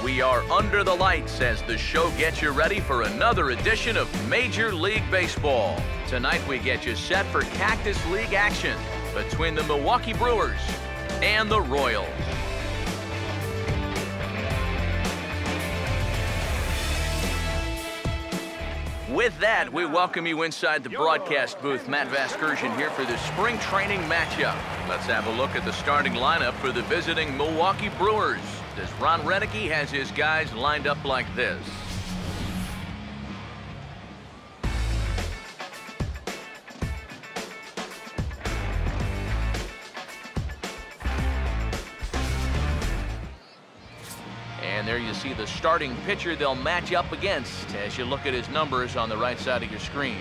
We are under the lights as the show gets you ready for another edition of Major League Baseball. Tonight we get you set for Cactus League action between the Milwaukee Brewers and the Royals. With that, we welcome you inside the broadcast booth. Matt Vasgersian here for the spring training matchup. Let's have a look at the starting lineup for the visiting Milwaukee Brewers, as Ron Renicky has his guys lined up like this. And there you see the starting pitcher they'll match up against as you look at his numbers on the right side of your screen.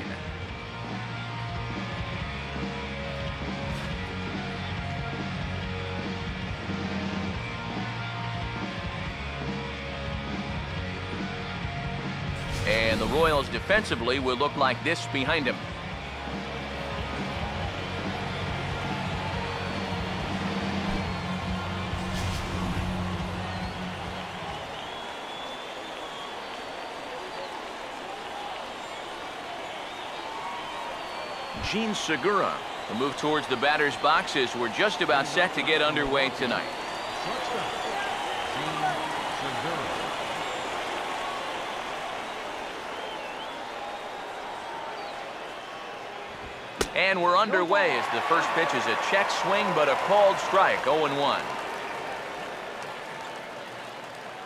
And the Royals defensively will look like this behind him. Gene Segura. The move towards the batter's boxes. We're just about set to get underway tonight. And we're underway as the first pitch is a check swing, but a called strike, 0-1.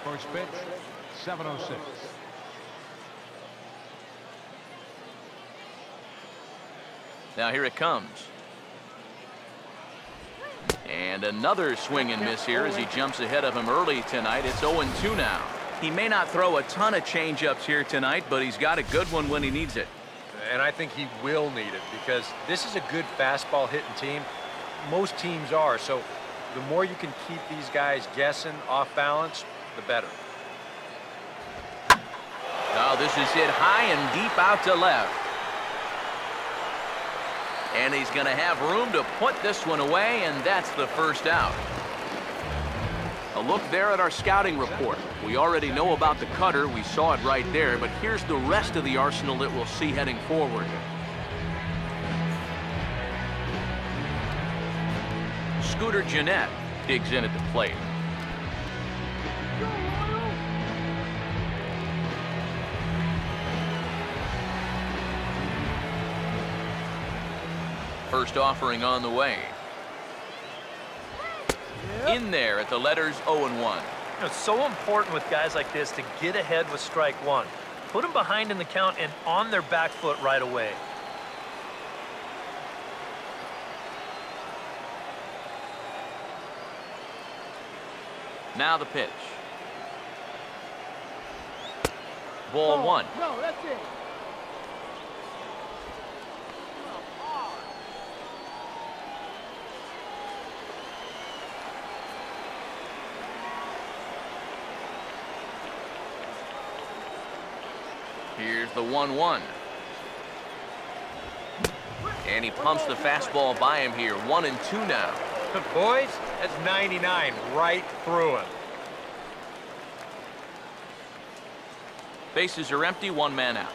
First pitch, 7:06. Now here it comes. And another swing and miss here as he jumps ahead of him early tonight. It's 0-2 now. He may not throw a ton of changeups here tonight, but he's got a good one when he needs it. And I think he will need it because this is a good fastball hitting team. Most teams are. So the more you can keep these guys guessing off balance, the better. Now this is hit high and deep out to left. And he's going to have room to put this one away, and that's the first out. A look there at our scouting report. We already know about the cutter. We saw it right there, but here's the rest of the arsenal that we'll see heading forward. Scooter Gennett digs in at the plate. First offering on the way. In there at the letters 0-1. It's so important with guys like this to get ahead with strike one. Put them behind in the count and on their back foot right away. Now the pitch. Ball one. No, that's it. Here's the 1-1. And he pumps the fastball by him here. 1-2 now. Boys, that's 99 right through him. Bases are empty, one man out.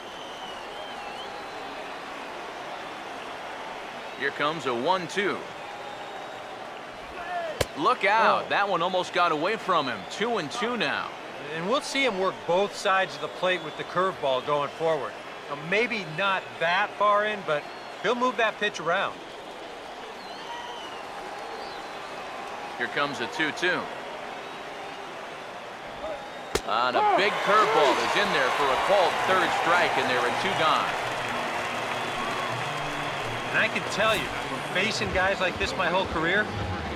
Here comes a 1-2. Look out. That one almost got away from him. 2-2 now. And we'll see him work both sides of the plate with the curveball going forward. Now, maybe not that far in, but he'll move that pitch around. Here comes a 2-2. And a big curveball is in there for a called third strike, and there are two gone. And I can tell you, from facing guys like this my whole career,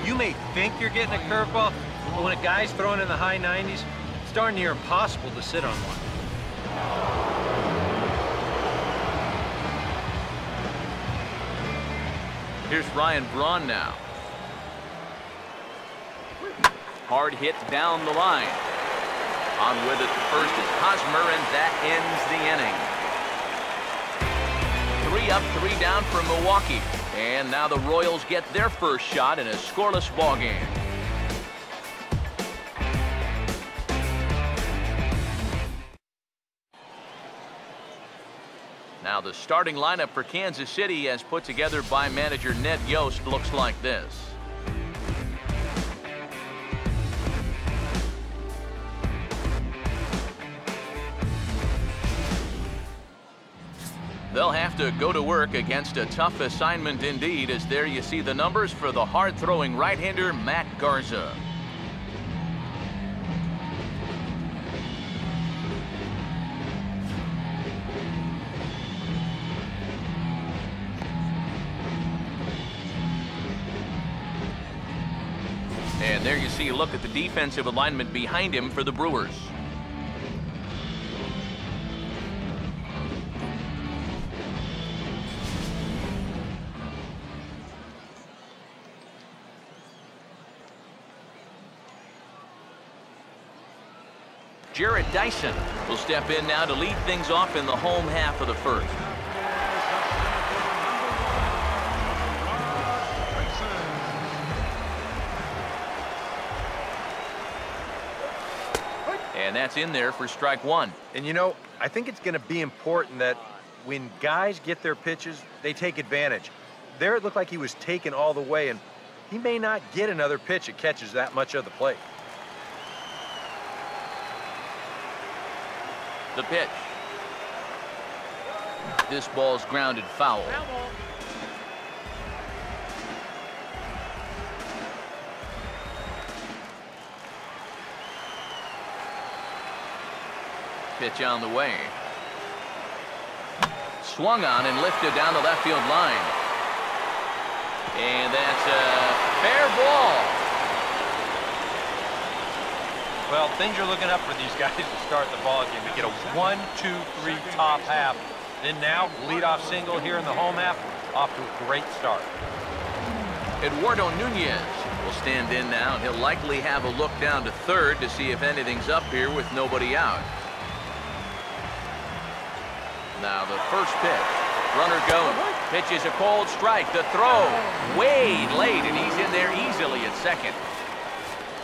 you may think you're getting a curveball, but when a guy's throwing in the high 90s, it's darn near impossible to sit on one. Here's Ryan Braun now. Hard hit down the line. On with it, the first is Hosmer, and that ends the inning. 3 up, 3 down for Milwaukee. And now the Royals get their first shot in a scoreless ball game. Now the starting lineup for Kansas City, as put together by manager Ned Yost, looks like this. They'll have to go to work against a tough assignment indeed, as there you see the numbers for the hard-throwing right-hander Matt Garza. And there you see a look at the defensive alignment behind him for the Brewers. Jarrett Dyson will step in now to lead things off in the home half of the first. And that's in there for strike one. And you know, I think it's going to be important that when guys get their pitches, they take advantage. There it looked like he was taken all the way, and he may not get another pitch that catches that much of the plate. The pitch. This ball's grounded foul. Pitch on the way. Swung on and lifted down the left field line. And that's a fair ball. Well, things are looking up for these guys to start the ball game. We get a 1-2-3 top half. Then now, leadoff single here in the home half, off to a great start. Eduardo Nunez will stand in now, and he'll likely have a look down to third to see if anything's up here with nobody out. Now the first pitch. Runner going. Pitch is a cold strike. The throw way late, and he's in there easily at second.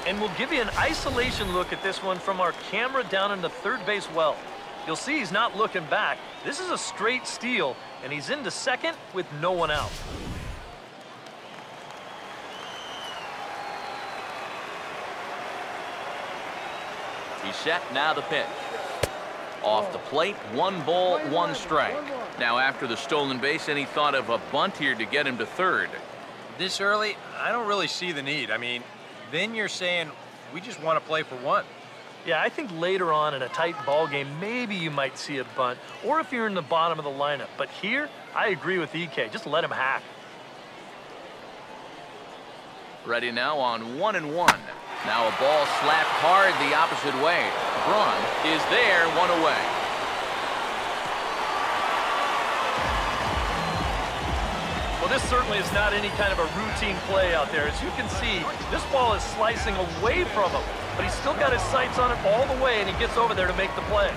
And we'll give you an isolation look at this one from our camera down in the third base well. You'll see he's not looking back. This is a straight steal, and he's into second with no one out. He's set, now the pitch. Off the plate, 1 ball, 1 strike. Now after the stolen base, any thought of a bunt here to get him to third? This early, I don't really see the need. I mean, then you're saying we just want to play for one. Yeah, I think later on in a tight ball game, maybe you might see a bunt, or if you're in the bottom of the lineup. But here, I agree with EK. Just let him hack. Ready now on 1-1. Now a ball slapped hard the opposite way. Braun is there, 1 away. Well, this certainly is not any kind of a routine play out there. As you can see, this ball is slicing away from him, but he's still got his sights on it all the way, and he gets over there to make the play.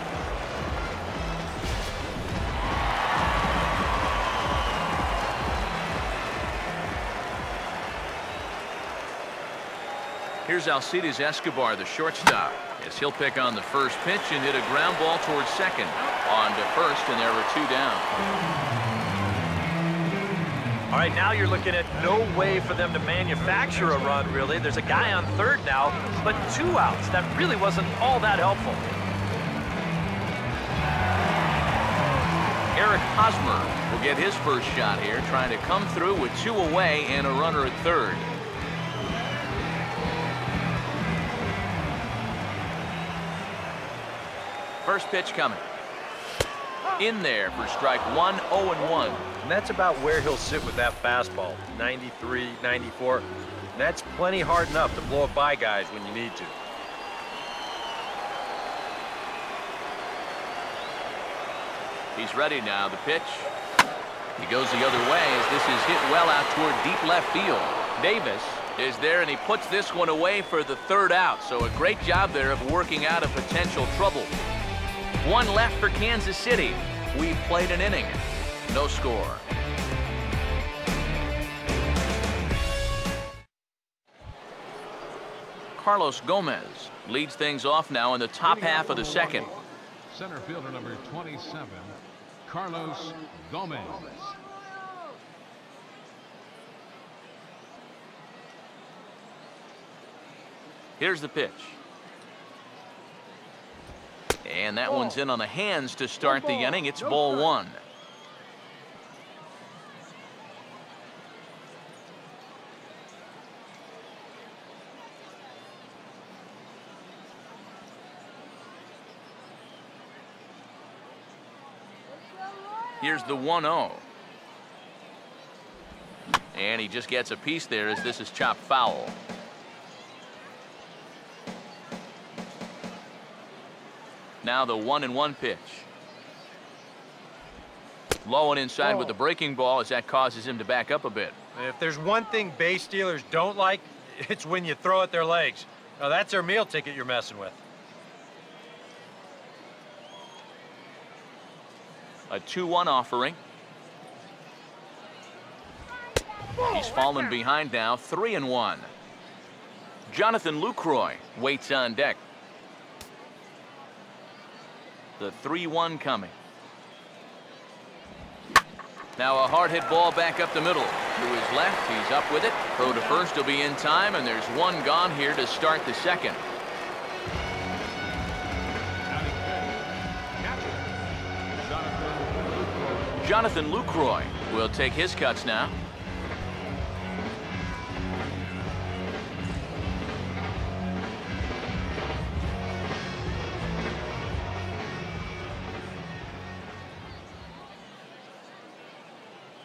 Here's Alcides Escobar, the shortstop, as he'll pick on the first pitch and hit a ground ball towards second. On to first, and there were 2 down. All right, now you're looking at no way for them to manufacture a run, really. There's a guy on third now, but 2 outs. That really wasn't all that helpful. Eric Hosmer will get his first shot here, trying to come through with 2 away and a runner at third. First pitch coming. In there for strike 1, 0-1. And that's about where he'll sit with that fastball, 93, 94. And that's plenty hard enough to blow it by guys when you need to. He's ready now. The pitch. He goes the other way as this is hit well out toward deep left field. Davis is there, and he puts this one away for the 3rd out. So a great job there of working out of potential trouble. 1 left for Kansas City. We've played an inning. No score. Carlos Gomez leads things off now in the top half of the second. Center fielder number 27, Carlos Gomez. Here's the pitch. And that one's in on the hands to start the inning. It's ball one. Here's the 1-0. And he just gets a piece there as this is chopped foul. Now the 1-1 pitch. Low and inside with the breaking ball as that causes him to back up a bit. If there's one thing base stealers don't like, it's when you throw at their legs. Now that's their meal ticket you're messing with. A 2-1 offering. He's fallen behind now, 3-1. Jonathan Lucroy waits on deck. The 3-1 coming. Now a hard hit ball back up the middle. To his left, he's up with it. Throw to first will be in time, and there's one gone here to start the second. Jonathan Lucroy will take his cuts now.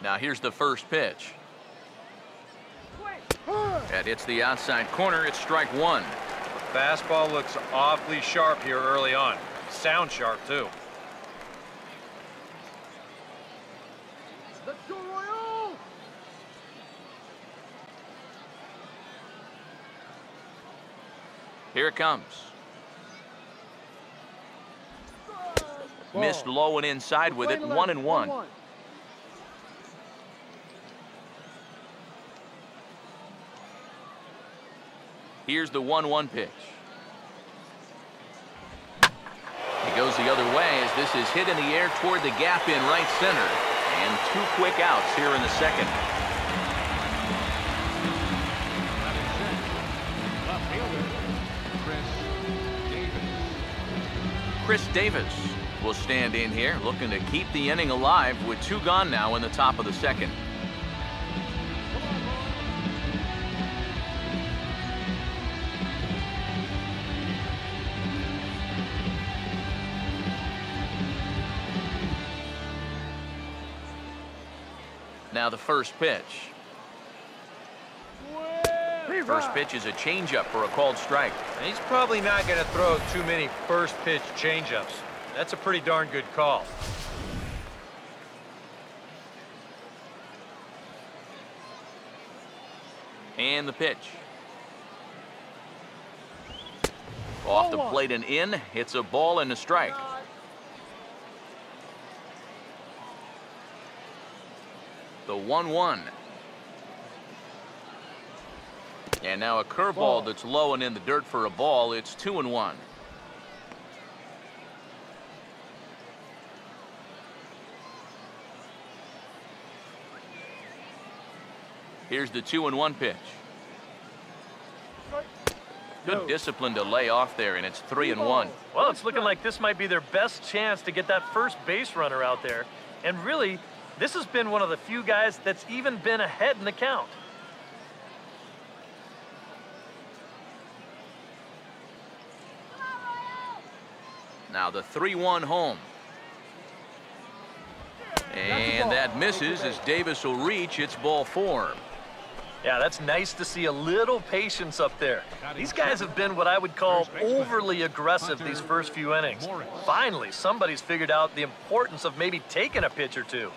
Now here's the first pitch. That hits the outside corner. It's strike one. The fastball looks awfully sharp here early on. Sound sharp, too. Here it comes. Missed low and inside with it. 1-1. Here's the 1-1 pitch. He goes the other way as this is hit in the air toward the gap in right center. And two quick outs here in the second. Chris Davis will stand in here, looking to keep the inning alive with two gone now in the top of the second. Now the first pitch. First pitch is a changeup for a called strike. And he's probably not going to throw too many first pitch changeups. That's a pretty darn good call. And the pitch. Off the plate and in. It's a ball and a strike. The 1-1. And now a curveball that's low and in the dirt for a ball. It's 2-1. Here's the 2-1 pitch. Good discipline to lay off there, and it's 3-1. Well, it's looking like this might be their best chance to get that first base runner out there. And really, this has been one of the few guys that's even been ahead in the count. Now the 3-1 home. And that misses as Davis will reach. It's ball four. Yeah, that's nice to see a little patience up there. These guys have been what I would call overly aggressive these first few innings. Finally, somebody's figured out the importance of maybe taking a pitch or two.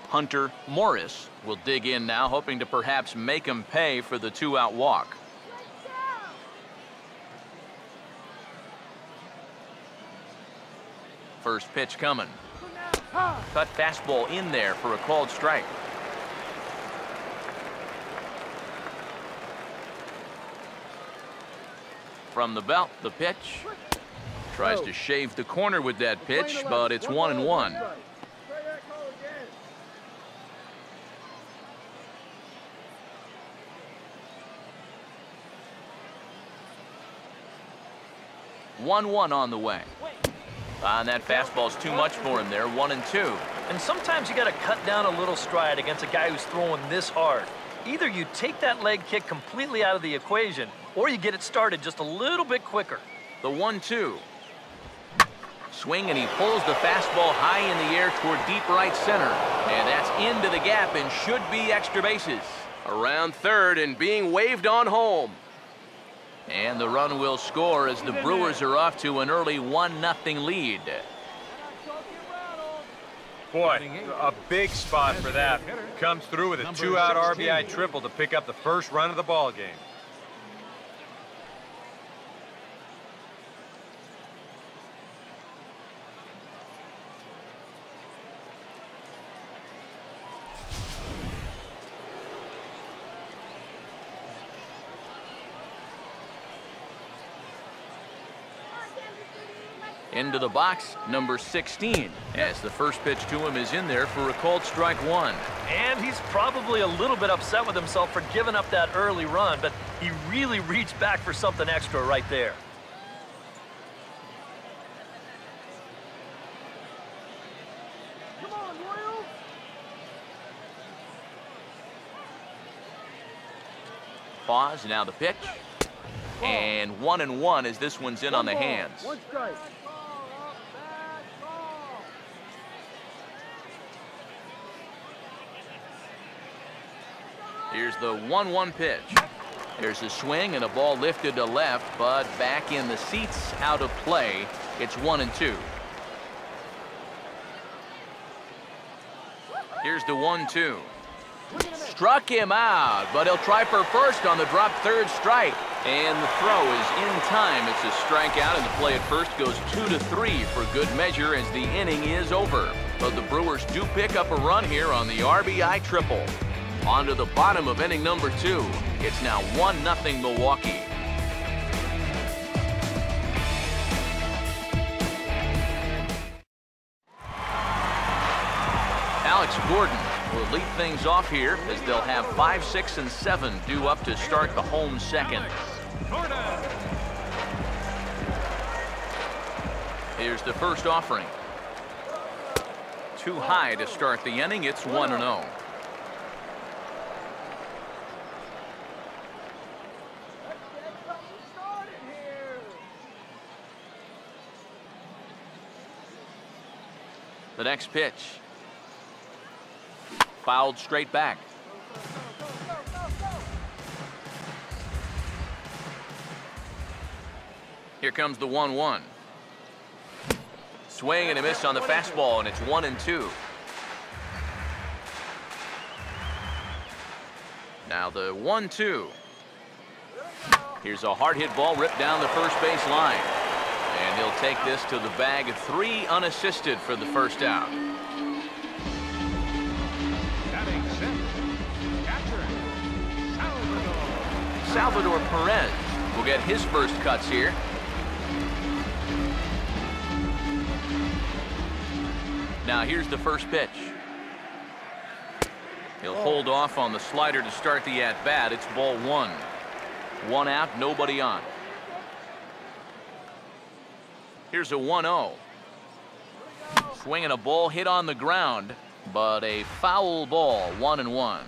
Hunter Morris will dig in now, hoping to perhaps make him pay for the two-out walk. First pitch coming. Cut fastball in there for a called strike. from the belt, the pitch. Tries to shave the corner with that pitch, but it's 1-1. One on the way. And that fastball's too much for him there, 1-2. And sometimes you got to cut down a little stride against a guy who's throwing this hard. Either you take that leg kick completely out of the equation, or you get it started just a little bit quicker. The 1-2. Swing, and he pulls the fastball high in the air toward deep right center. And that's into the gap and should be extra bases. Around third and being waved on home. And the run will score as the Brewers are off to an early 1-0 lead. Boy, a big spot for that. Comes through with a 2-out RBI triple to pick up the first run of the ball game. Into the box, number 16, as the first pitch to him is in there for a called strike 1. And he's probably a little bit upset with himself for giving up that early run, but he really reached back for something extra right there. Come on, Royals! Pause, now the pitch. And 1-1 as this one's in on the hands. One strike. Here's the 1-1 pitch. There's a swing and a ball lifted to left, but back in the seats, out of play. It's 1-2. Here's the 1-2. Struck him out, but he'll try for first on the drop third strike. And the throw is in time. It's a strikeout, and the play at first goes 2-3 for good measure as the inning is over. But the Brewers do pick up a run here on the RBI triple. On to the bottom of inning number 2. It's now 1-0 Milwaukee. Alex Gordon will lead things off here as they'll have 5, 6, and 7 due up to start the home second. Here's the first offering. Too high to start the inning. It's 1-0. The next pitch. Fouled straight back. Here comes the 1-1. Swing and a miss on the fastball, and it's 1-2. Now the 1-2. Here's a hard hit ball ripped down the first base line. And he'll take this to the bag, 3 unassisted for the first out. Salvador Perez will get his first cuts here. Now here's the first pitch. He'll hold off on the slider to start the at-bat. It's ball 1. 1 out, nobody on. Here's a 1-0. Swinging a ball hit on the ground, but a foul ball, 1-1.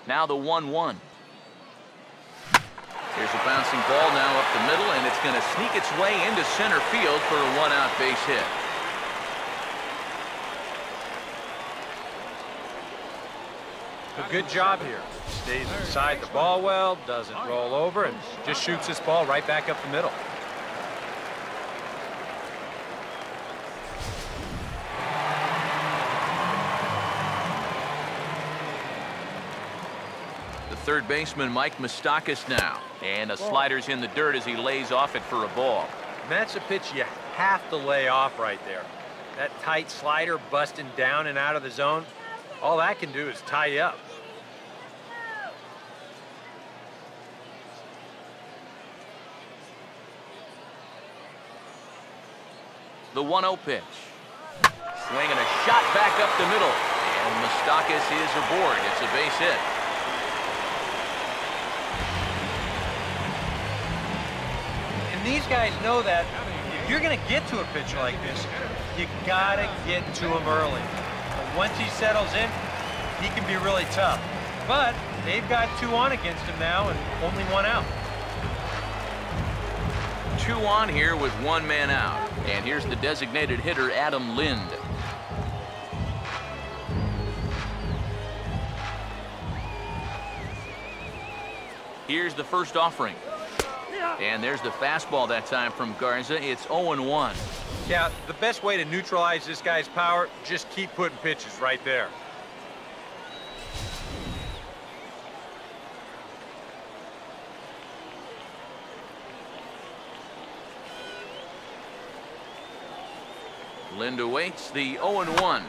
Now the 1-1. Here's a bouncing ball now up the middle, and it's going to sneak its way into center field for a 1-out base hit. A good job here. Stays inside the ball well, doesn't roll over, and just shoots this ball right back up the middle. The third baseman, Mike Moustakas now. And a slider's in the dirt as he lays off it for a ball. And that's a pitch you have to lay off right there. That tight slider busting down and out of the zone. All that can do is tie you up. The 1-0 pitch. Swinging a shot back up the middle. And Moustakas is aboard. It's a base hit. And these guys know that if you're going to get to a pitcher like this, you got to get to him early. But once he settles in, he can be really tough. But they've got 2 on against him now and only 1 out. 2 on here with 1 man out. And here's the designated hitter, Adam Lind. Here's the first offering. And there's the fastball that time from Garza. It's 0-1. Yeah, the best way to neutralize this guy's power, just keep putting pitches right there. Lind awaits the 0-1.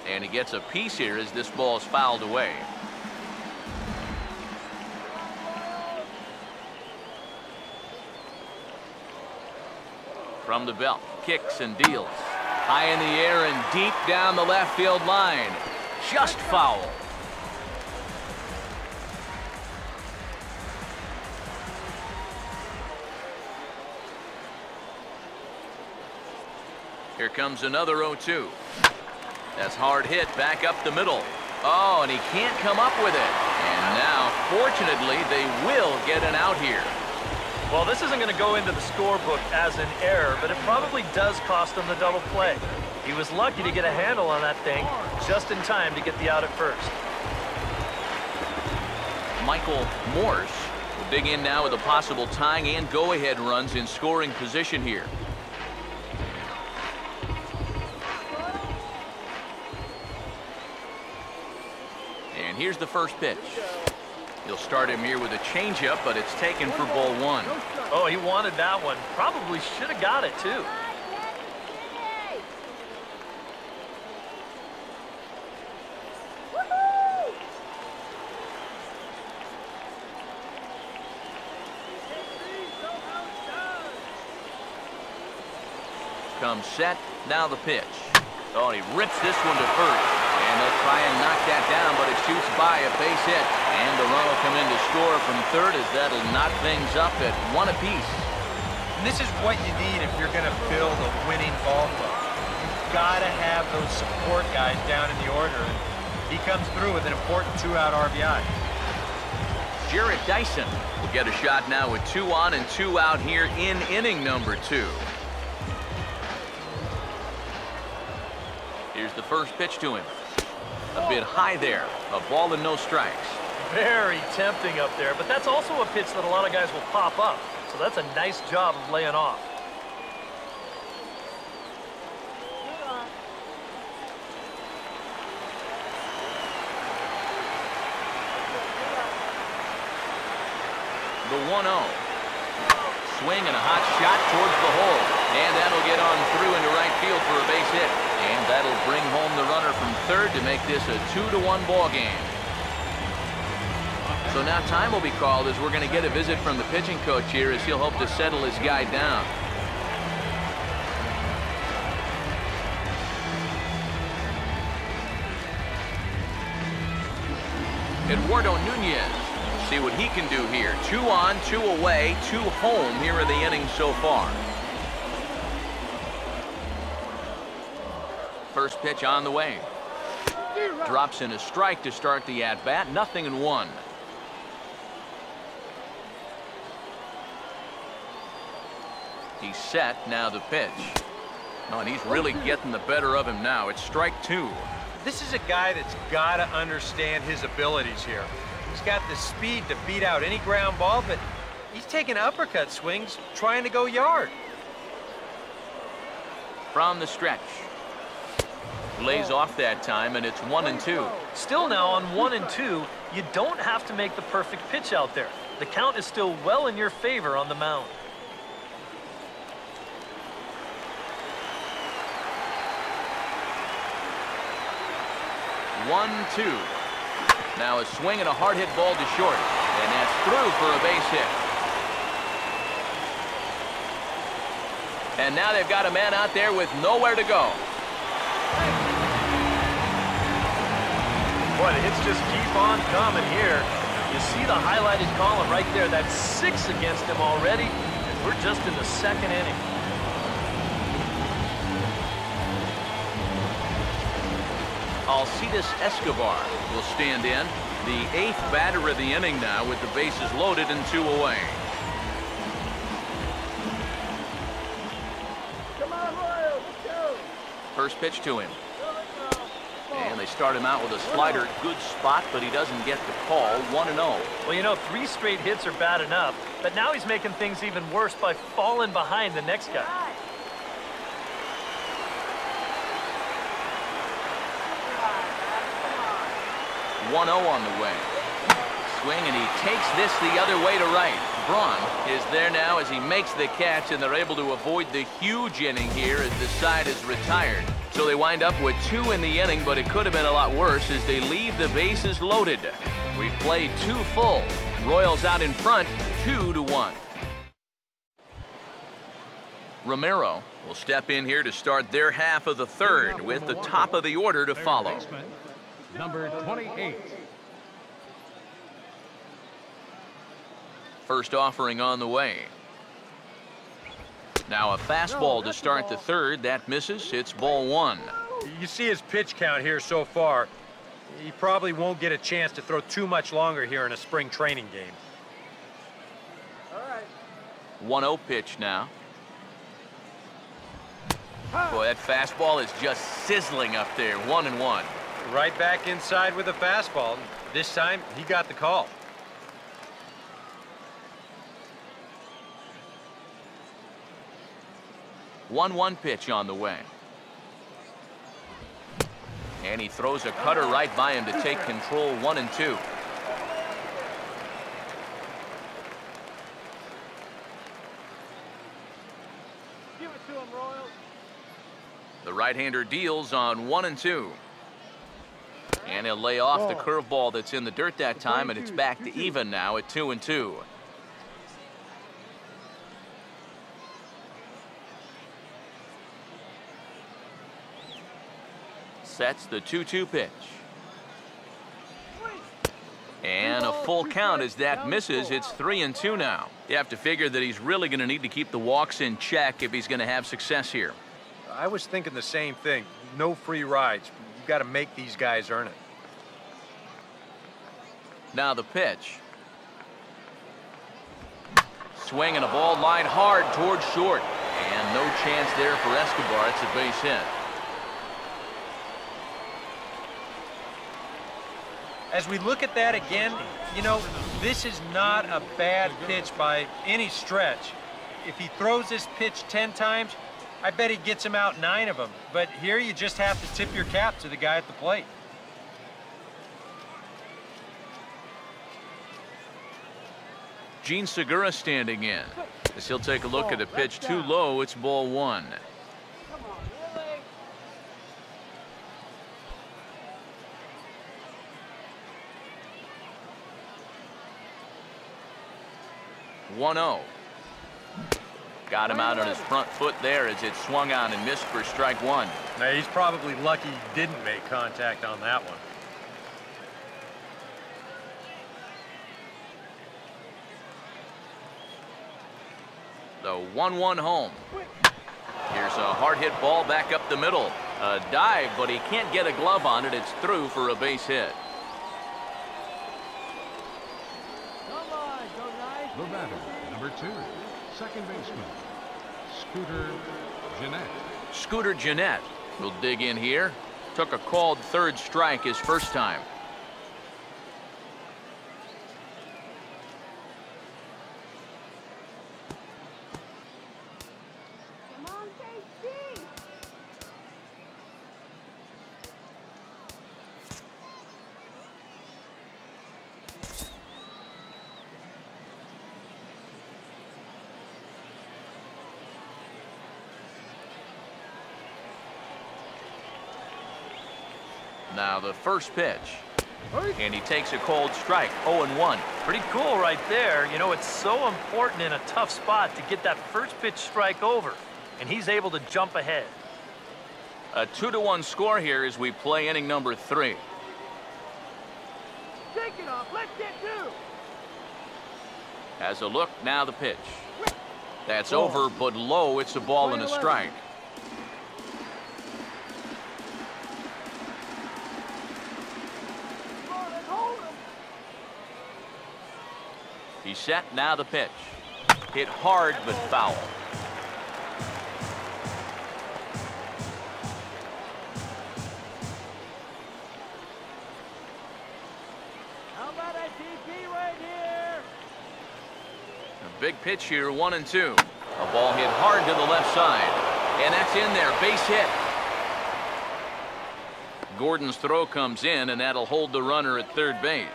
And he gets a piece here as this ball is fouled away. From the belt, kicks and deals. High in the air and deep down the left field line. Just foul. Here comes another 0-2. That's hard hit back up the middle. Oh, and he can't come up with it. And now, fortunately, they will get an out here. Well, this isn't going to go into the scorebook as an error, but it probably does cost them the double play. He was lucky to get a handle on that thing just in time to get the out at first. Michael Morse will dig in now with a possible tying and go-ahead runs in scoring position here. And here's the first pitch. He'll start him here with a changeup, but it's taken for ball 1. Oh, he wanted that one. Probably should have got it, too. Comes set, now the pitch. Oh, and he rips this one to first. And they'll try and knock that down, but it shoots by a base hit. And the run will come in to score from third as that'll knock things up at 1 apiece. And this is what you need if you're going to build a winning ball club. You've got to have those support guys down in the order. And he comes through with an important 2-out RBI. Jarrett Dyson will get a shot now with 2 on and 2 out here in inning number 2. Here's the first pitch to him. A bit high there. A ball and no strikes. Very tempting up there, but that's also a pitch that a lot of guys will pop up. So that's a nice job of laying off. The 1-0. Swing and a hot shot towards the hole. And that'll get on through into right field for a base hit. And that'll bring home the runner from third to make this a 2-1 ball game. So now time will be called as we're going to get a visit from the pitching coach here as he'll hope to settle his guy down. Eduardo Nunez. See what he can do here. 2 on, 2 away, 2 home here in the inning so far. First pitch on the way. Drops in a strike to start the at-bat. 0-1. He's set. Now the pitch. Oh, and he's really getting the better of him now. It's strike 2. This is a guy that's got to understand his abilities here. He's got the speed to beat out any ground ball, but he's taking uppercut swings trying to go yard. From the stretch. Lays off that time, and it's 1-2. Still now on 1-2, you don't have to make the perfect pitch out there. The count is still well in your favor on the mound. 1-2. Now a swing and a hard hit ball to short, and that's through for a base hit. And now they've got a man out there with nowhere to go. Boy, the hits just keep on coming here. You see the highlighted column right there. That's 6 against him already, and we're just in the 2nd inning. Alcides Escobar will stand in, the 8th batter of the inning now with the bases loaded and 2 away. Come on, Royals, let's go. First pitch to him. And they start him out with a slider. Good spot, but he doesn't get the call. 1-0. Well, you know, 3 straight hits are bad enough, but now he's making things even worse by falling behind the next guy. 1-0 on the way. Swing, and he takes this the other way to right. Braun is there now as he makes the catch, and they're able to avoid the huge inning here as the side is retired. So they wind up with 2 in the inning, but it could have been a lot worse as they leave the bases loaded. We've played 2 full. Royals out in front, 2-1. Romero will step in here to start their half of the 3rd with the top of the order to follow. Number 28. First offering on the way. Now a fastball to start the 3rd. That misses. It's ball 1. You see his pitch count here so far. He probably won't get a chance to throw too much longer here in a spring training game. All right. 1-0 pitch now. Boy, that fastball is just sizzling up there. 1-1. Right back inside with a fastball. This time, he got the call. One pitch on the way. And he throws a cutter right by him to take control. 1-2. Give it to him, Royals. The right-hander deals on 1-2. And he'll lay off the curveball that's in the dirt that time, and it's back to even now at 2-2. Sets the 2-2 pitch. And a full count as that misses. It's 3-2 now. You have to figure that he's really going to need to keep the walks in check if he's going to have success here. I was thinking the same thing. No free rides. You've got to make these guys earn it. Now the pitch. Swing and a ball lined hard towards short. And no chance there for Escobar. It's a base hit. As we look at that again, you know, this is not a bad pitch by any stretch. If he throws this pitch 10 times, I bet he gets him out 9 of them. But here you just have to tip your cap to the guy at the plate. Gene Segura standing in. As he'll take a look at a pitch too low, it's ball 1. Come on, really? 1-0. Got him out on his front foot there as it swung on and missed for strike 1. Now, he's probably lucky he didn't make contact on that one. The 1-1 home. Here's a hard hit ball back up the middle. A dive, but he can't get a glove on it. It's through for a base hit. Come on, go nice. The batter, number 2, second baseman, Scooter Gennett. Scooter Gennett will dig in here. Took a called 3rd strike his first time. Come on, KC. Now the first pitch. And he takes a cold strike, 0-1. Pretty cool right there. You know, it's so important in a tough spot to get that first pitch strike over. And he's able to jump ahead. A 2-1 score here as we play inning number 3. Take it off. Let's get two. Has a look, now the pitch. That's over, but low. It's a ball and a strike. He's set, now the pitch. Hit hard, but foul. How about a DP right here? A big pitch here, 1-2. A ball hit hard to the left side. And that's in there, base hit. Gordon's throw comes in, and that'll hold the runner at third base.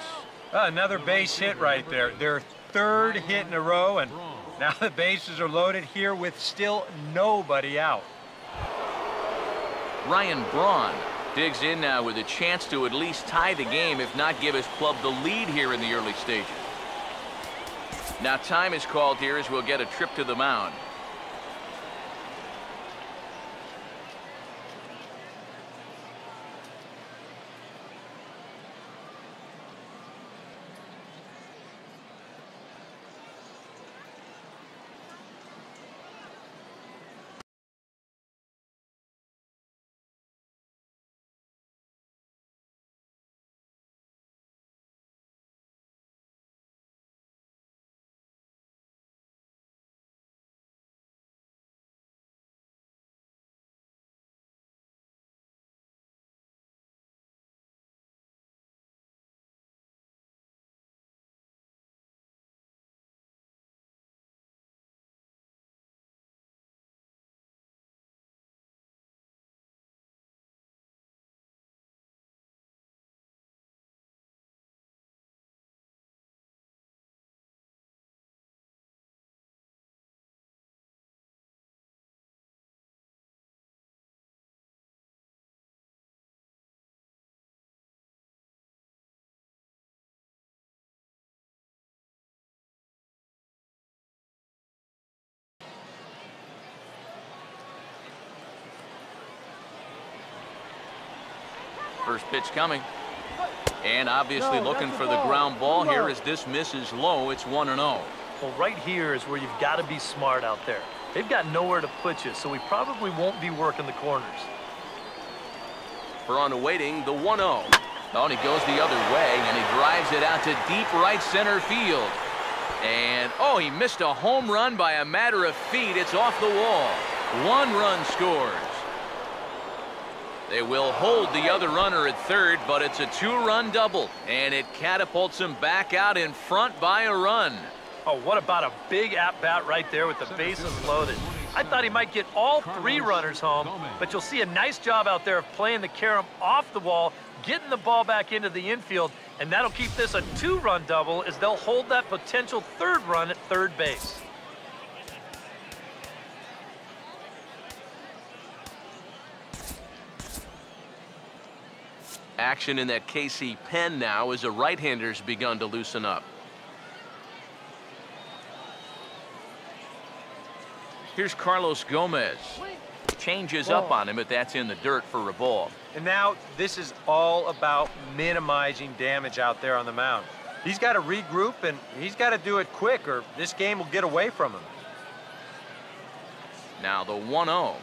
Another base hit right there. Their third hit in a row, and now the bases are loaded here with still nobody out. Ryan Braun digs in now with a chance to at least tie the game, if not give his club the lead here in the early stages. Now time is called here as we'll get a trip to the mound. First pitch coming. And obviously looking for the ground ball here as this misses low. It's 1-0. Well, right here is where you've got to be smart out there. They've got nowhere to put you, so we probably won't be working the corners. For on awaiting the 1-0. Oh, and he goes the other way, and he drives it out to deep right center field. And, oh, he missed a home run by a matter of feet. It's off the wall. 1 run scores. They will hold the other runner at third, but it's a 2-run double, and it catapults him back out in front by a run. Oh, what about a big at-bat right there with the bases loaded. I thought he might get all 3 runners home, but you'll see a nice job out there of playing the carom off the wall, getting the ball back into the infield, and that'll keep this a 2-run double as they'll hold that potential 3rd run at third base. Action in that KC pen now as the right-hander's begun to loosen up. Here's Carlos Gomez. Changes up on him, but that's in the dirt for a ball. And now this is all about minimizing damage out there on the mound. He's got to regroup, and he's got to do it quick, or this game will get away from him. Now the 1-0.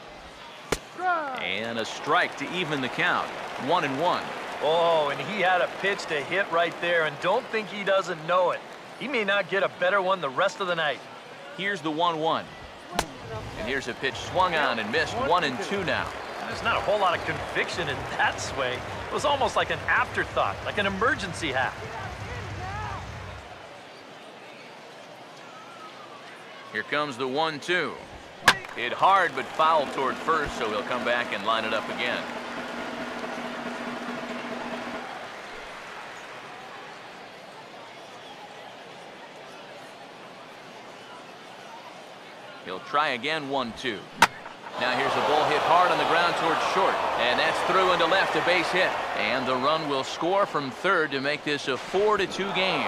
And a strike to even the count. 1-1. Oh, and he had a pitch to hit right there, and don't think he doesn't know it. He may not get a better one the rest of the night. Here's the 1-1. And here's a pitch swung on and missed. 1-2 now. There's not a whole lot of conviction in that swing. It was almost like an afterthought, like an emergency hack. Here comes the 1-2. Hit hard but foul toward first, so he'll come back and line it up again. He'll try again, 1-2. Now here's a ball hit hard on the ground towards short. And that's through into left, a base hit. And the run will score from third to make this a 4-2 game.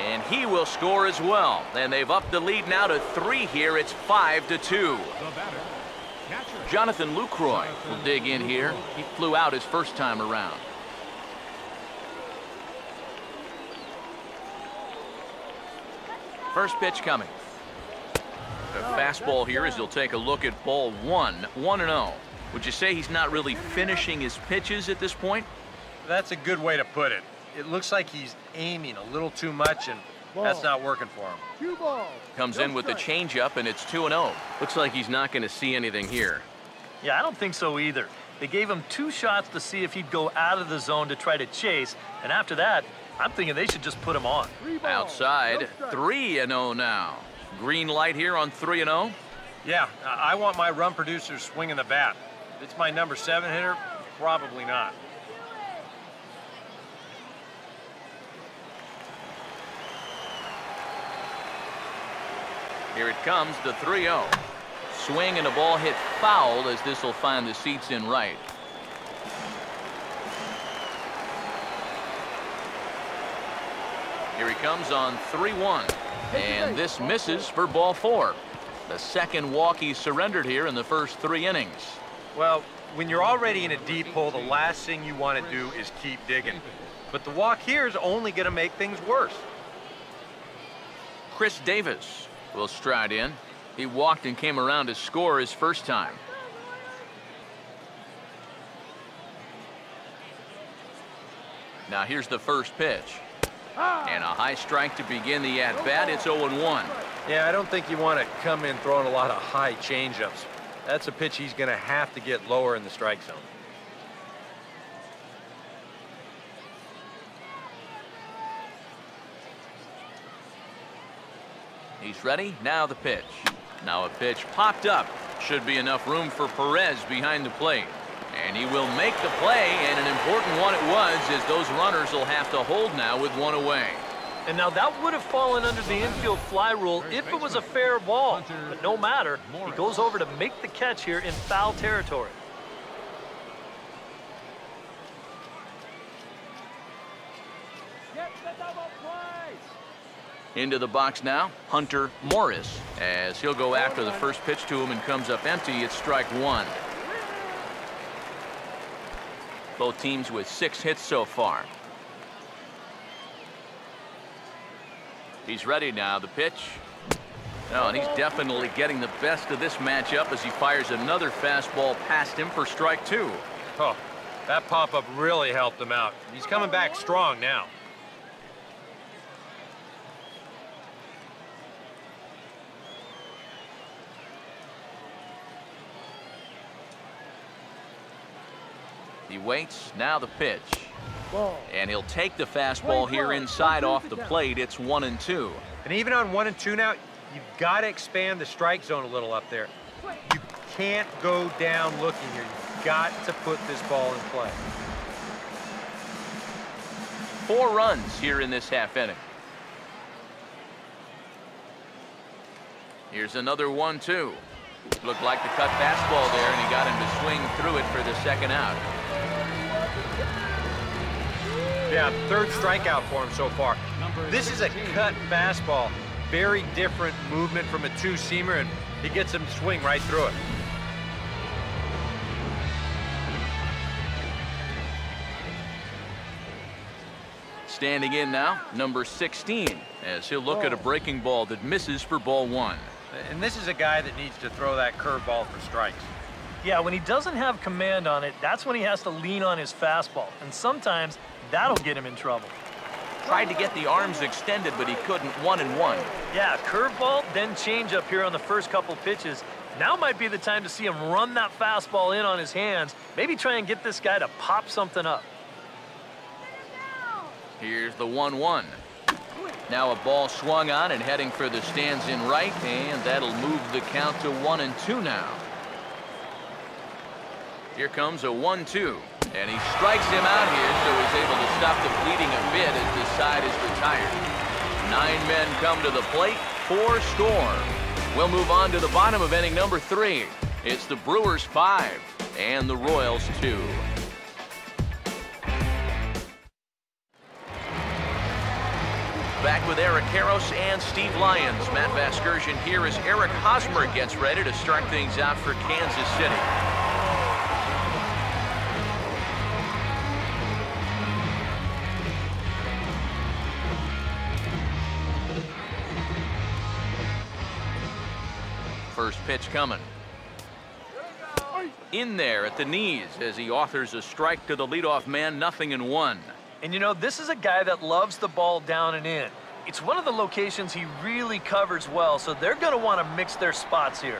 And he will score as well. And they've upped the lead now to 3 here. It's 5-2. Jonathan Lucroy will dig in here. He flew out his first time around. First pitch coming. The fastball here as he'll take a look at ball 1, 1-0. Would you say he's not really finishing his pitches at this point? That's a good way to put it. It looks like he's aiming a little too much, and that's not working for him. 2 balls. Comes in with the changeup, and it's 2-0. Looks like he's not going to see anything here. Yeah, I don't think so either. They gave him 2 shots to see if he'd go out of the zone to try to chase, and after that, I'm thinking they should just put him on. 3 balls. Outside, 3-0 now. Green light here on 3-0. Yeah, I want my run producers swinging the bat. If it's my number 7 hitter, probably not. Here it comes, the 3-0. Swing and a ball hit foul as this will find the seats in right. Here he comes on 3-1. And this misses for ball 4. The second walk he surrendered here in the first 3 innings. Well, when you're already in a deep hole, the last thing you want to do is keep digging. But the walk here is only going to make things worse. Chris Davis will stride in. He walked and came around to score his first time. Now here's the first pitch. And a high strike to begin the at-bat. It's 0-1. Yeah, I don't think you want to come in throwing a lot of high changeups. That's a pitch he's going to have to get lower in the strike zone. He's ready. Now the pitch. Now a pitch popped up. Should be enough room for Perez behind the plate. And he will make the play, and an important one it was, as those runners will have to hold now with 1 away. And now that would have fallen under the infield fly rule if it was a fair ball. But no matter, he goes over to make the catch here in foul territory. Get the double play. Into the box now, Hunter Morris, as he'll go after the first pitch to him and comes up empty. It's strike 1. Both teams with 6 hits so far. He's ready now. The pitch. Oh, and he's definitely getting the best of this matchup as he fires another fastball past him for strike 2. Oh, that pop-up really helped him out. He's coming back strong now. He waits. Now the pitch. Ball. And he'll take the fastball here inside off the plate. It's 1-2. And even on 1-2 now, you've got to expand the strike zone a little up there. You can't go down looking here. You've got to put this ball in play. 4 runs here in this half inning. Here's another 1-2. Looked like the cut fastball there, and he got him to swing through it for the second out. Yeah, 3rd strikeout for him so far. This is a cut fastball. Very different movement from a 2-seamer, and he gets him to swing right through it. Standing in now, number 16, as he'll look at a breaking ball that misses for ball 1. And this is a guy that needs to throw that curveball for strikes. Yeah, when he doesn't have command on it, that's when he has to lean on his fastball. And sometimes that'll get him in trouble. Tried to get the arms extended, but he couldn't. 1-1. Yeah, curveball, then changeup here on the first couple pitches. Now might be the time to see him run that fastball in on his hands. Maybe try and get this guy to pop something up. Here's the 1-1. Now a ball swung on and heading for the stands in right, and that'll move the count to 1-2 now. Here comes a 1-2, and he strikes him out here, so he's able to stop the bleeding a bit as the side is retired. 9 men come to the plate, 4 score. We'll move on to the bottom of inning number 3. It's the Brewers 5 and the Royals 2. Back with Eric Karros and Steve Lyons. Matt Vasgersian here as Eric Hosmer gets ready to start things out for Kansas City. First pitch coming. In there at the knees as he authors a strike to the leadoff man, 0-1. And you know, this is a guy that loves the ball down and in. It's one of the locations he really covers well, so they're going to want to mix their spots here.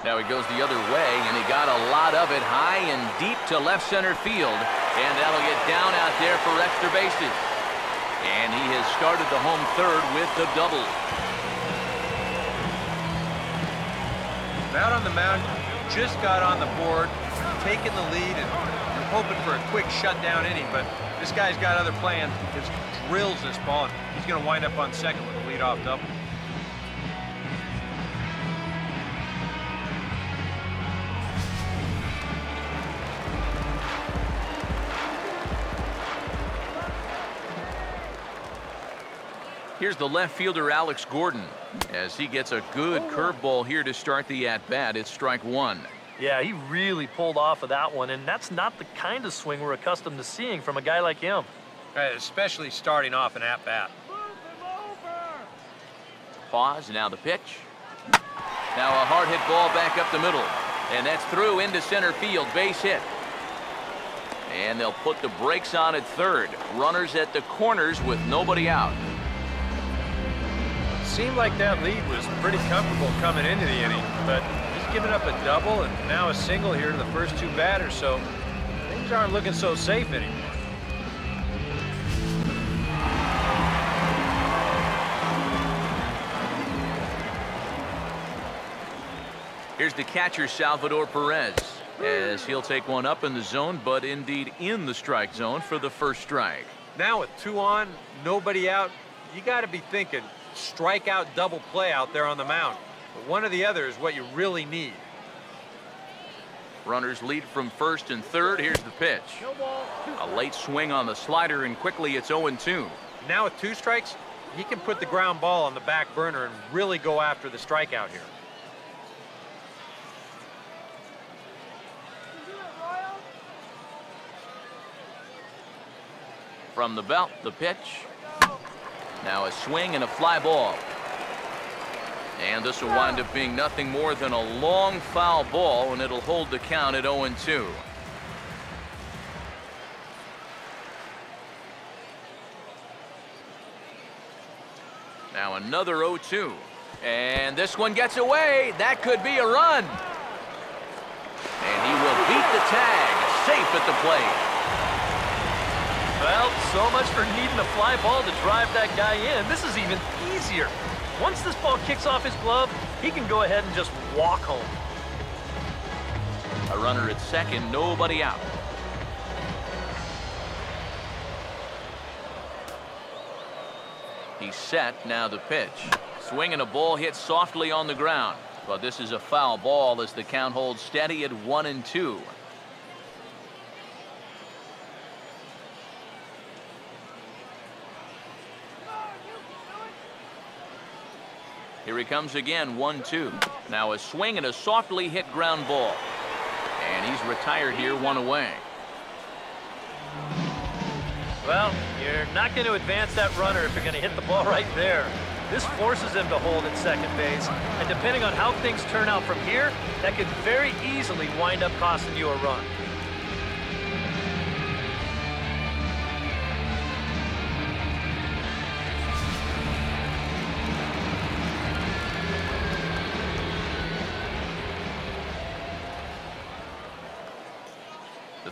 Now he goes the other way, and he got a lot of it high and deep to left center field. And that'll get down out there for extra bases. And he has started the home third with the double. Out on the mound, just got on the board, taking the lead, and you're hoping for a quick shutdown inning, but this guy's got other plans. Just drills this ball, and he's going to wind up on second with a leadoff double. Here's the left fielder, Alex Gordon, as he gets a good curveball here to start the at-bat. It's strike one. Yeah, he really pulled off of that one, and that's not the kind of swing we're accustomed to seeing from a guy like him. Right, especially starting off an at-bat. Pause, now the pitch. Now a hard hit ball back up the middle, and that's through into center field, base hit. And they'll put the brakes on at third. Runners at the corners with nobody out. Seemed like that lead was pretty comfortable coming into the inning, but he's given up a double and now a single here to the first two batters, so things aren't looking so safe anymore. Here's the catcher, Salvador Perez, as he'll take one up in the zone, but indeed in the strike zone for the first strike. Now with two on, nobody out, you got to be thinking strikeout double play out there on the mound. But one or the other is what you really need. Runners lead from first and third. Here's the pitch. A late swing on the slider, and quickly it's 0-2. Now with two strikes, he can put the ground ball on the back burner and really go after the strikeout here. From the belt, the pitch. Now a swing and a fly ball. And this will wind up being nothing more than a long foul ball, and it'll hold the count at 0-2. Now another 0-2. And this one gets away. That could be a run. And he will beat the tag. Safe at the plate. Well, so much for needing a fly ball to drive that guy in. This is even easier. Once this ball kicks off his glove, he can go ahead and just walk home. A runner at second, nobody out. He's set, now the pitch. Swing and a ball hit softly on the ground. But this is a foul ball as the count holds steady at 1-2. Here he comes again, 1-2. Now a swing and a softly hit ground ball. And he's retired here, one away. Well, you're not going to advance that runner if you're going to hit the ball right there. This forces him to hold at second base. And depending on how things turn out from here, that could very easily wind up costing you a run.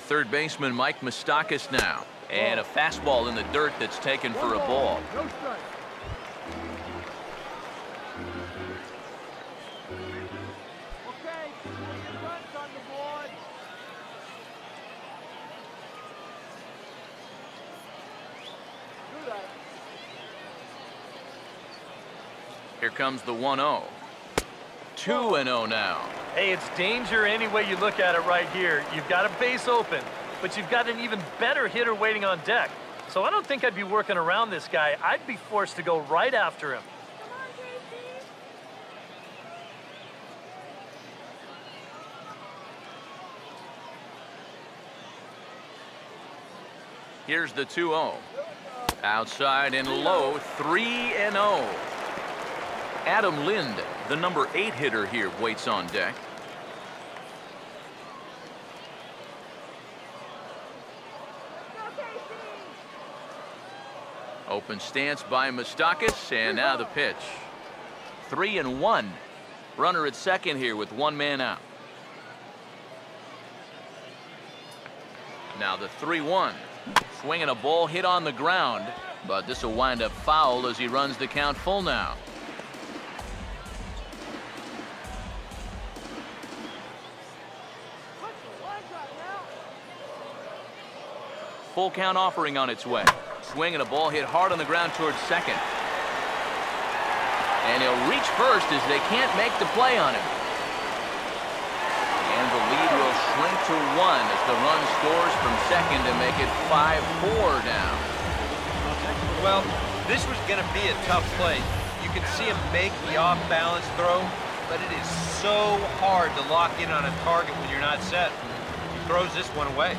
Third baseman Mike Moustakas now, and a fastball in the dirt that's taken for a ball. No strike. Okay, runs on the board. Do that. Here comes the 1-0. 2-0 now. Hey, it's danger any way you look at it right here. You've got a base open, but you've got an even better hitter waiting on deck. So I don't think I'd be working around this guy. I'd be forced to go right after him. Here's the 2-0. Outside and low, 3-0. Adam Lind, the number 8 hitter here, waits on deck. Open stance by Moustakas, and now the pitch. 3-1. Runner at second here with 1 man out. Now the 3-1. Swinging a ball hit on the ground, but this will wind up foul as he runs the count full now. Full count offering on its way. Swinging a ball hit hard on the ground towards second. And he'll reach first as they can't make the play on him. And the lead will shrink to 1 as the run scores from second to make it 5-4 now. Well, this was going to be a tough play. You can see him make the off-balance throw, but it is so hard to lock in on a target when you're not set. He throws this one away.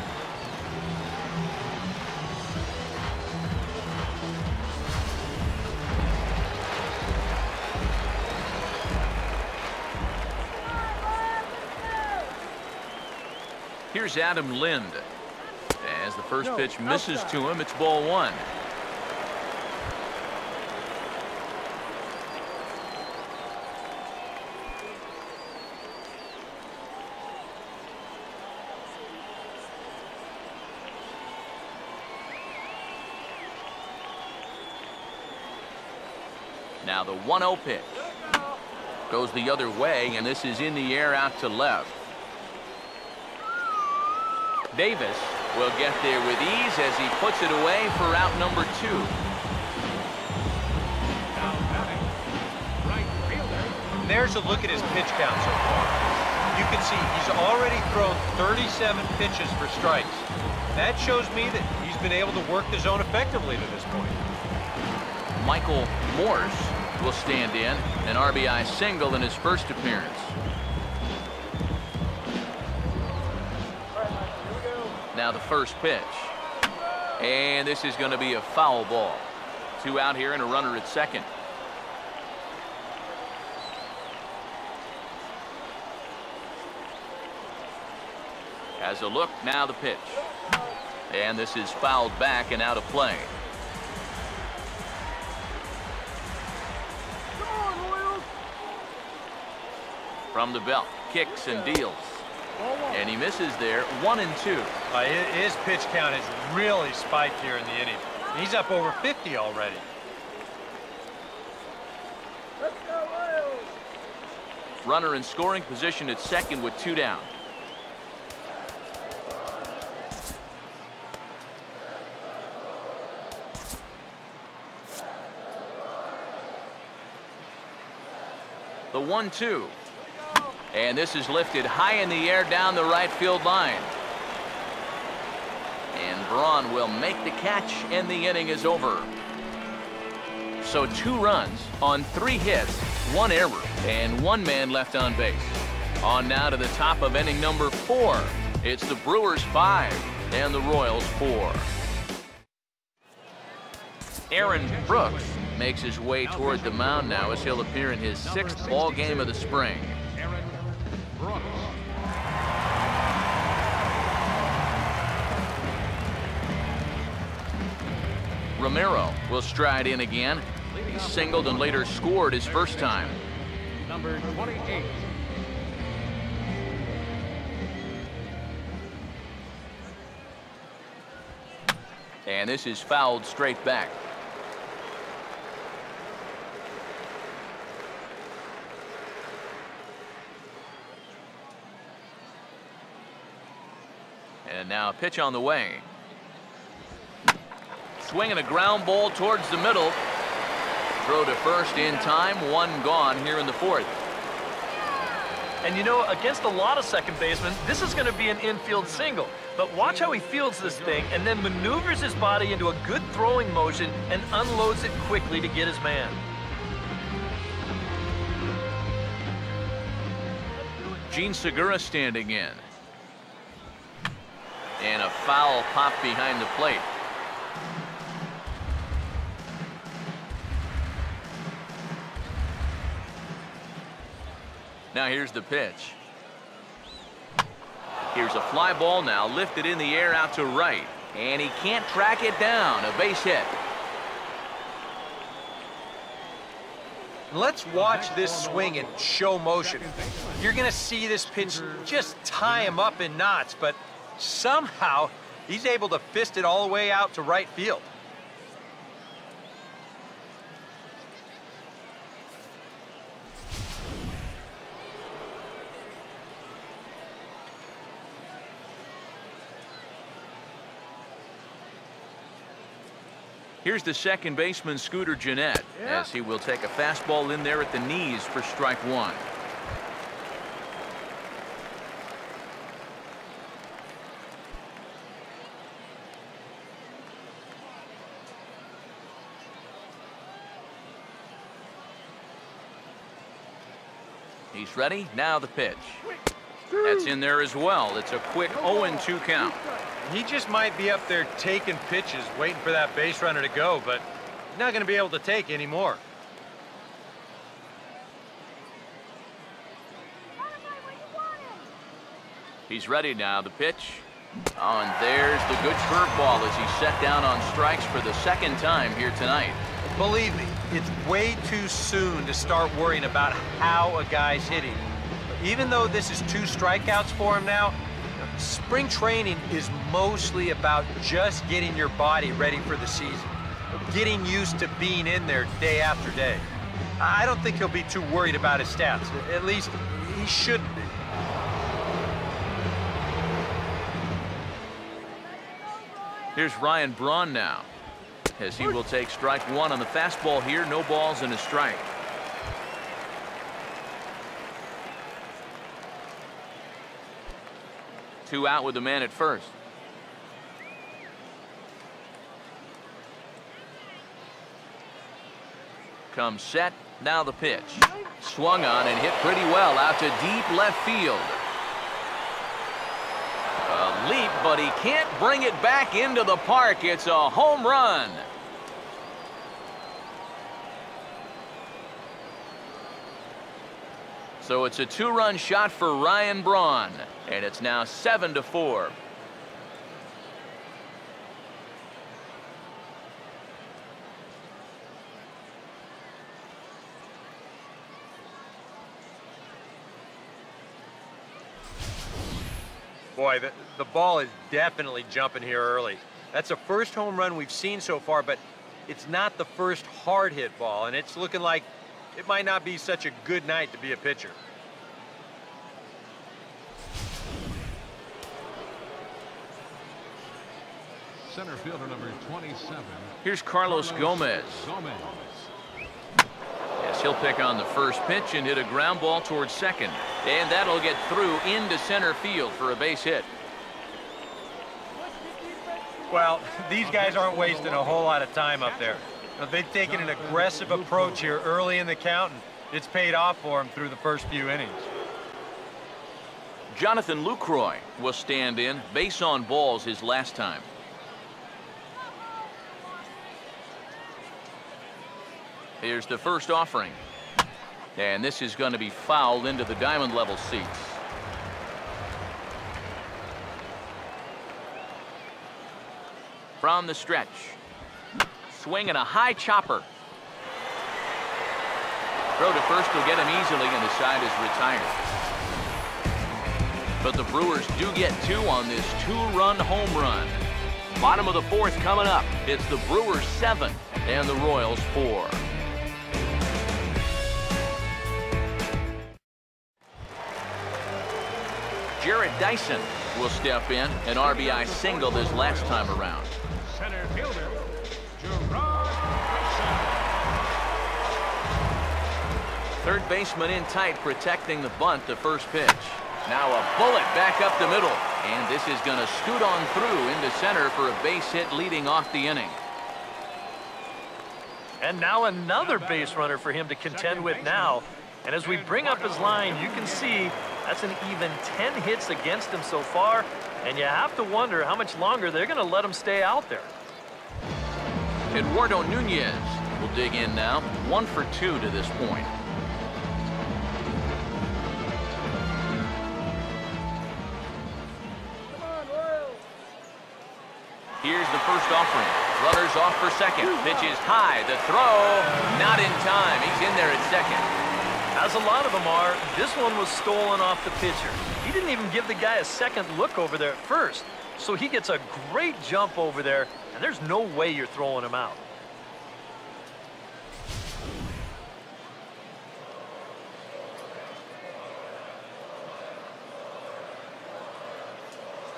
Here's Adam Lind. As the first pitch misses to him, it's ball 1. Now the 1-0 pitch. Goes the other way, and this is in the air out to left. Davis will get there with ease as he puts it away for out number 2. There's a look at his pitch count so far. You can see he's already thrown 37 pitches for strikes. That shows me that he's been able to work the zone effectively to this point. Michael Morse will stand in, an RBI single in his first appearance. Now the first pitch. And this is going to be a foul ball. 2 out here and a runner at second. Has a look, now the pitch. And this is fouled back and out of play. From the belt, kicks and deals. And he misses there, 1-2. His pitch count has really spiked here in the inning. He's up over 50 already. Let's go, Royals. Runner in scoring position at second with 2 down. The 1-2. And this is lifted high in the air down the right field line. And Braun will make the catch, and the inning is over. So 2 runs on 3 hits, 1 error, and 1 man left on base. On now to the top of inning number 4. It's the Brewers 5 and the Royals 4. Aaron Brooks makes his way toward the mound now as he'll appear in his 6th ball game of the spring. Romero will stride in again. He singled and later scored his first time. Number 28. And this is fouled straight back. And now a pitch on the way. Swinging a ground ball towards the middle. Throw to first in time, 1 gone here in the 4th. And you know, against a lot of second basemen, this is going to be an infield single. But watch how he fields this thing and then maneuvers his body into a good throwing motion and unloads it quickly to get his man. Gene Segura standing in. And a foul pop behind the plate. Now here's the pitch. Here's a fly ball now lifted in the air out to right. And he can't track it down. A base hit. Let's watch this swing in show motion. You're going to see this pitch just tie him up in knots, but somehow he's able to fist it all the way out to right field. Here's the second baseman, Scooter Gennett, as he will take a fastball in there at the knees for strike one. He's ready. Now the pitch. That's in there as well. It's a quick 0-2 count. He just might be up there taking pitches, waiting for that base runner to go, but he's not going to be able to take anymore. He's ready now. The pitch. Oh, and there's the good curveball as he's set down on strikes for the second time here tonight. Believe me, it's way too soon to start worrying about how a guy's hitting. Even though this is 2 strikeouts for him now, spring training is mostly about just getting your body ready for the season, getting used to being in there day after day. I don't think he'll be too worried about his stats. At least he shouldn't be. Here's Ryan Braun now, as he will take strike one on the fastball here. No balls and a strike. Two out with the man at first. Comes set. Now the pitch. Swung on and hit pretty well out to deep left field. A leap, but he can't bring it back into the park. It's a home run. So it's a 2-run shot for Ryan Braun, and it's now 7-4. Boy, the ball is definitely jumping here early. That's the first home run we've seen so far, but it's not the first hard hit ball, and it's looking like it might not be such a good night to be a pitcher. Center fielder number 27. Here's Carlos Gomez. Yes, he'll pick on the first pitch and hit a ground ball towards second. And that'll get through into center field for a base hit. Well, these guys aren't wasting a whole lot of time up there. They've taken an aggressive approach here early in the count, and it's paid off for them through the first few innings. Jonathan Lucroy will stand in. Base on balls his last time. Here's the first offering. And this is going to be fouled into the diamond level seats. From the stretch. Swing and a high chopper. Throw to first will get him easily, and the side is retired. But the Brewers do get 2 on this 2-run home run. Bottom of the 4th coming up. It's the Brewers 7 and the Royals 4. Jarrett Dyson will step in, an RBI single this last time around. Center fielder, third baseman in tight, protecting the bunt, the first pitch. Now a bullet back up the middle, and this is going to scoot on through into center for a base hit leading off the inning. And now another base runner for him to contend with now. And as we bring up his line, you can see that's an even 10 hits against him so far, and you have to wonder how much longer they're going to let him stay out there. Eduardo Nunez will dig in now, 1 for 2 to this point. Here's the first offering. Runners off for second. Pitch is high. The throw, not in time. He's in there at second. As a lot of them are, this one was stolen off the pitcher. He didn't even give the guy a second look over there at first. So he gets a great jump over there, and there's no way you're throwing him out.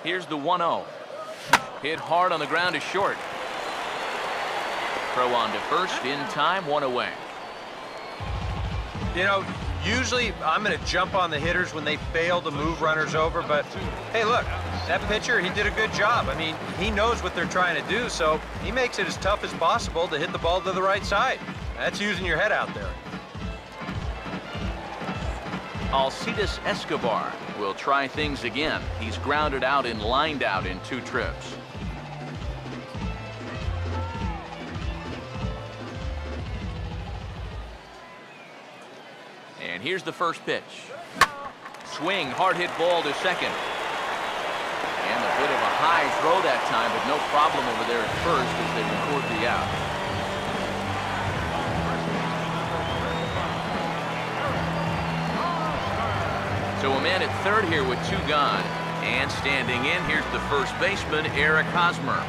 Here's the 1-0. Hit hard on the ground is short. Throw on to first, in time, 1 away. You know, usually I'm going to jump on the hitters when they fail to move runners over, but hey, look, that pitcher, he did a good job. I mean, he knows what they're trying to do, so he makes it as tough as possible to hit the ball to the right side. That's using your head out there. Alcides Escobar will try things again. He's grounded out and lined out in 2 trips. And here's the first pitch. Swing, hard hit ball to second. And a bit of a high throw that time, but no problem over there at first as they record the out. So a man at third here with 2 gone. And standing in, here's the first baseman, Eric Hosmer.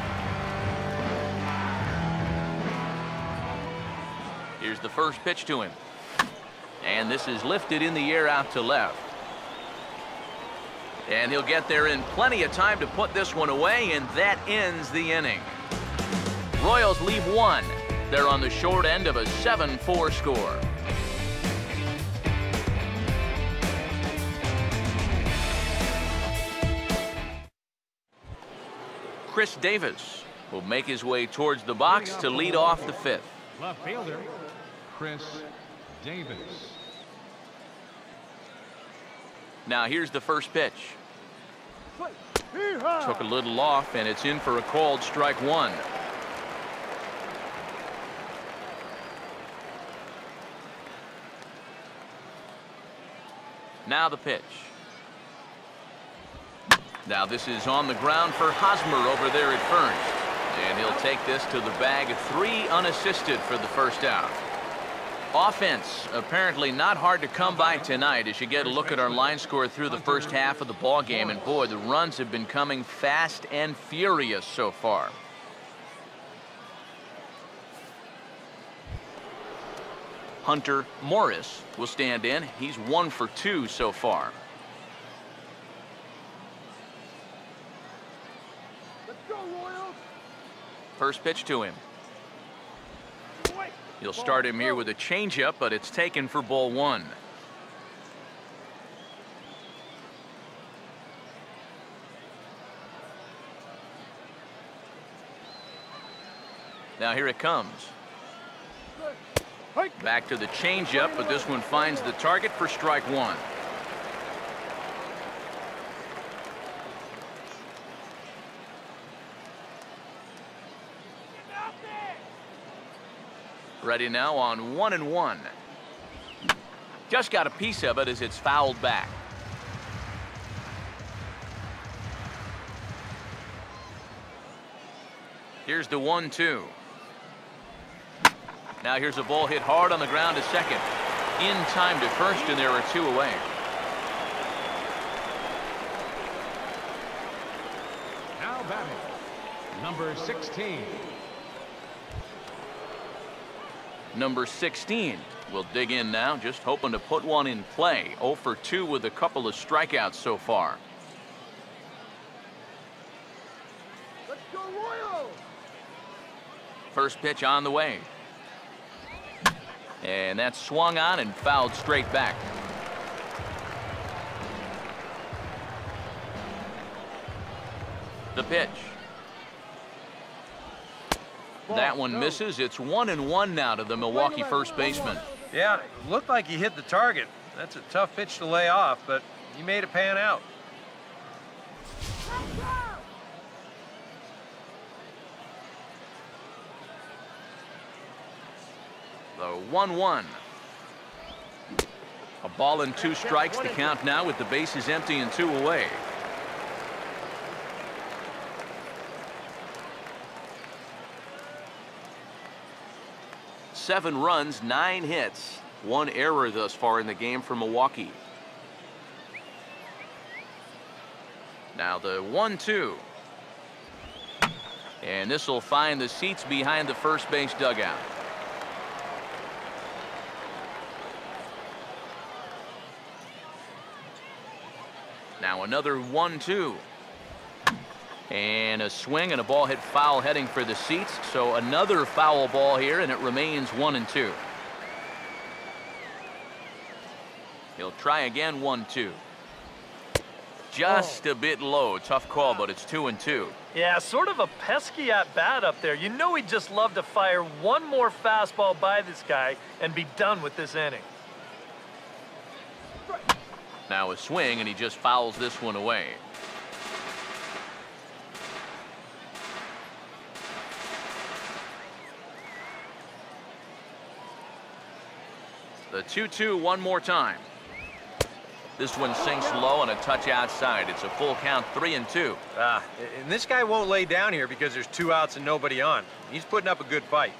Here's the first pitch to him. And this is lifted in the air out to left. And he'll get there in plenty of time to put this one away, and that ends the inning. Royals leave 1. They're on the short end of a 7-4 score. Chris Davis will make his way towards the box to lead off the 5th. Left fielder, Chris Davis. Now here's the first pitch. Took a little off, and it's in for a called strike 1. Now the pitch. Now this is on the ground for Hosmer over there at first. And he'll take this to the bag. 3 unassisted for the first out. Offense apparently not hard to come by tonight as you get a look at our line score through the first half of the ball game, and boy, the runs have been coming fast and furious so far. Hunter Morris will stand in. He's 1 for 2 so far. Let's go, Royals. First pitch to him. He'll start him here with a changeup, but it's taken for ball 1. Now here it comes. Back to the changeup, but this one finds the target for strike 1. Ready now on 1-1. Just got a piece of it as it's fouled back. Here's the 1-2. Now here's a ball hit hard on the ground to second. In time to first, and there are 2 away. Now batting, number 16. Number 16 will dig in now, just hoping to put one in play. 0 for 2 with a couple of strikeouts so far. Let's go, Royals. First pitch on the way. And that's swung on and fouled straight back. The pitch. That one misses. It's 1-1 now to the Milwaukee first baseman. Yeah, it looked like he hit the target. That's a tough pitch to lay off, but he made it pan out. The 1-1. A ball and 2 strikes to count now with the bases empty and 2 away. Seven runs, 9 hits, 1 error thus far in the game for Milwaukee. Now the 1-2. And this will find the seats behind the first base dugout. Now another 1-2. And a swing and a ball hit foul heading for the seats. So another foul ball here, and it remains 1-2. He'll try again. 1-2. Just a bit low. Tough call, but it's 2-2. Yeah, sort of a pesky at-bat up there. You know he'd just love to fire one more fastball by this guy and be done with this inning. Now a swing, and he just fouls this one away. The 2-2 one more time. This one sinks low and a touch outside. It's a full count, 3-2. And this guy won't lay down here because there's 2 outs and nobody on. He's putting up a good fight.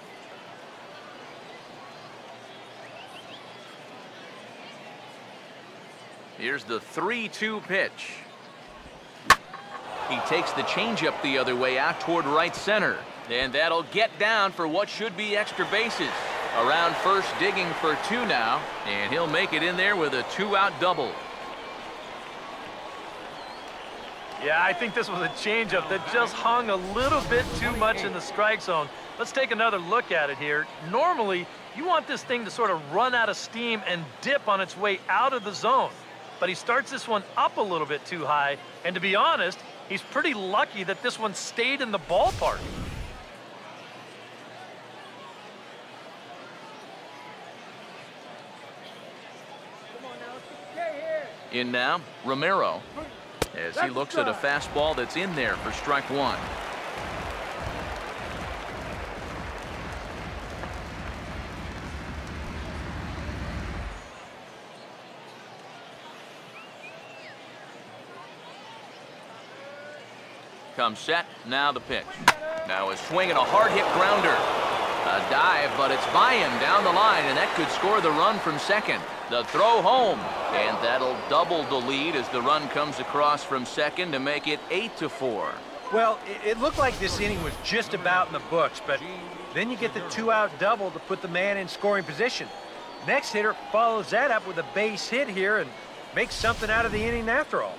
Here's the 3-2 pitch. He takes the changeup the other way out toward right center. And that'll get down for what should be extra bases. Around first, digging for 2 now, and he'll make it in there with a 2-out double. Yeah, I think this was a changeup that just hung a little bit too much in the strike zone. Let's take another look at it here. Normally, you want this thing to sort of run out of steam and dip on its way out of the zone. But he starts this one up a little bit too high, and to be honest, he's pretty lucky that this one stayed in the ballpark. In now, Romero, as he looks at a fastball that's in there for strike 1. Comes set, now the pitch. Now a swing and a hard hit grounder. A dive, but it's by him down the line, and that could score the run from second. The throw home, and that'll double the lead as the run comes across from second to make it 8-4. Well, it looked like this inning was just about in the books, but then you get the 2-out double to put the man in scoring position. Next hitter follows that up with a base hit here and makes something out of the inning after all.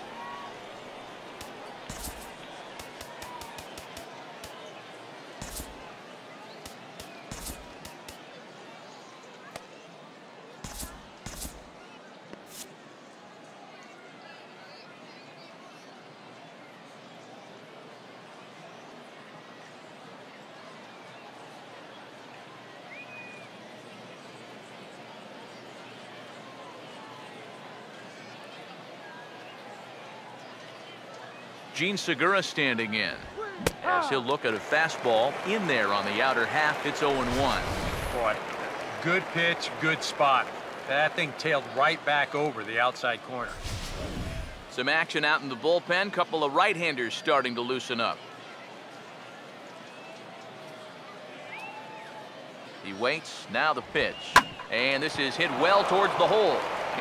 Gene Segura standing in, as he'll look at a fastball in there on the outer half. It's 0-1. Boy, good pitch, good spot. That thing tailed right back over the outside corner. Some action out in the bullpen. Couple of right-handers starting to loosen up. He waits, now the pitch. And this is hit well towards the hole.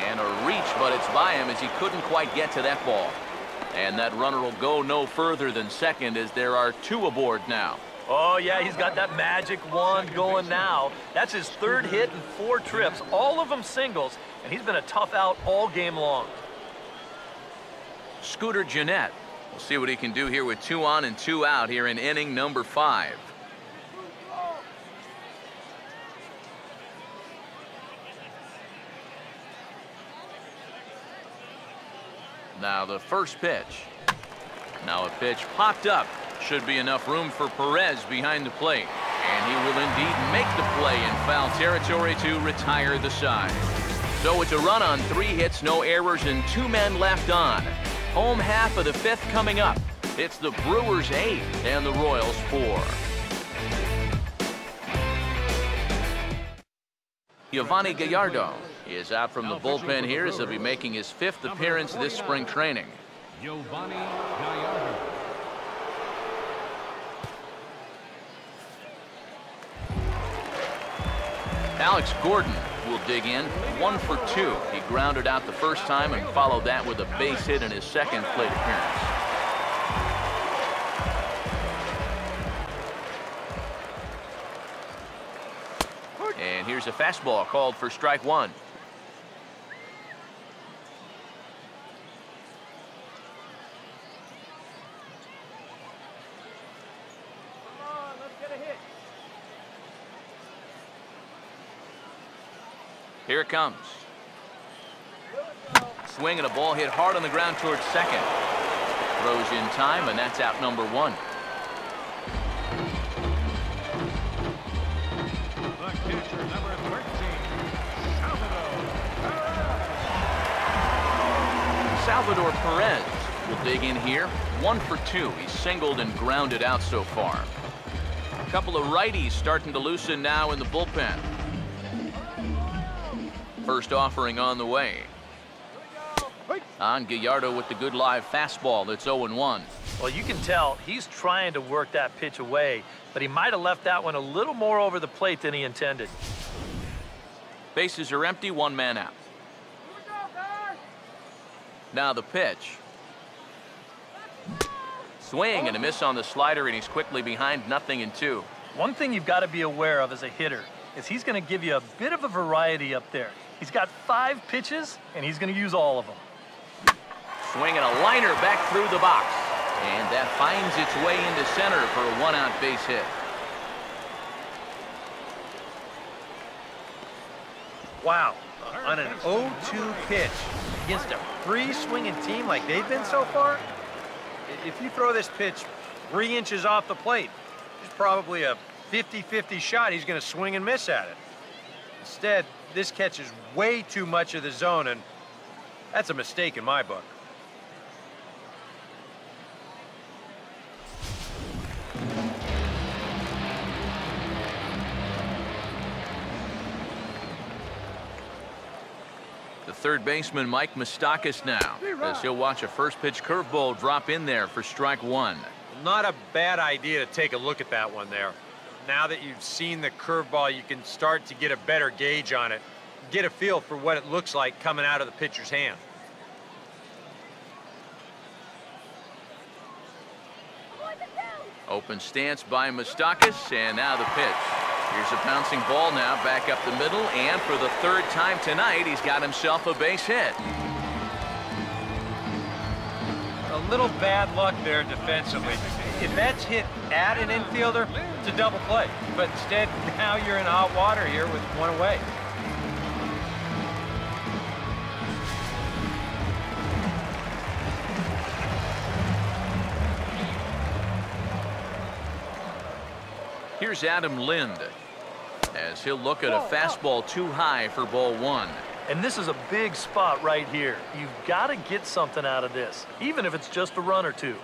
And a reach, but it's by him as he couldn't quite get to that ball. And that runner will go no further than second as there are 2 aboard now. Oh, yeah, he's got that magic wand going now. That's his 3rd hit in 4 trips, all of them singles, and he's been a tough out all game long. ShodIcon. We'll see what he can do here with 2 on and 2 out here in inning number 5. Now the first pitch. Now a pitch popped up. Should be enough room for Perez behind the plate. And he will indeed make the play in foul territory to retire the side. So it's a run on 3 hits, no errors, and 2 men left on. Home half of the 5th coming up. It's the Brewers 8 and the Royals 4. Yovani Gallardo is out from the bullpen here as he'll be making his 5th appearance this spring training. Yovani Gallardo. Alex Gordon will dig in, 1 for 2. He grounded out the first time and followed that with a base hit in his 2nd plate appearance. And here's a fastball called for strike 1. Here it comes. Swing and a ball hit hard on the ground towards 2nd. Throws in time, and that's out number 1. The catcher, number 13, Salvador Perez will dig in here. 1 for 2. He's singled and grounded out so far. A couple of righties starting to loosen now in the bullpen. First offering on the way. On Gallardo with the good live fastball that's 0-1. Well, you can tell he's trying to work that pitch away, but he might have left that one a little more over the plate than he intended. Bases are empty, 1 man out. Now the pitch. Swing and a miss on the slider, and he's quickly behind 0-2. One thing you've got to be aware of as a hitter is he's going to give you a bit of a variety up there. He's got 5 pitches, and he's going to use all of them. Swing and a liner back through the box. And that finds its way into center for a 1-out base hit. Wow, on an 0-2 pitch against a free-swinging team like they've been so far, if you throw this pitch 3 inches off the plate, there's probably a 50-50 shot he's going to swing and miss at it. Instead, this catches way too much of the zone, and that's a mistake in my book. The third baseman, Mike Moustakas, now, as he'll watch a first pitch curveball drop in there for strike 1. Not a bad idea to take a look at that one there. Now that you've seen the curveball, you can start to get a better gauge on it, get a feel for what it looks like coming out of the pitcher's hand. Open stance by Moustakas, and now the pitch. Here's a bouncing ball now back up the middle, and for the 3rd time tonight, he's got himself a base hit. A little bad luck there defensively. If that's hit at an infielder, it's a double play. But instead, now you're in hot water here with 1 away. Here's Adam Lind as he'll look at a fastball too high for ball 1. And this is a big spot right here. You've got to get something out of this, even if it's just a run or 2.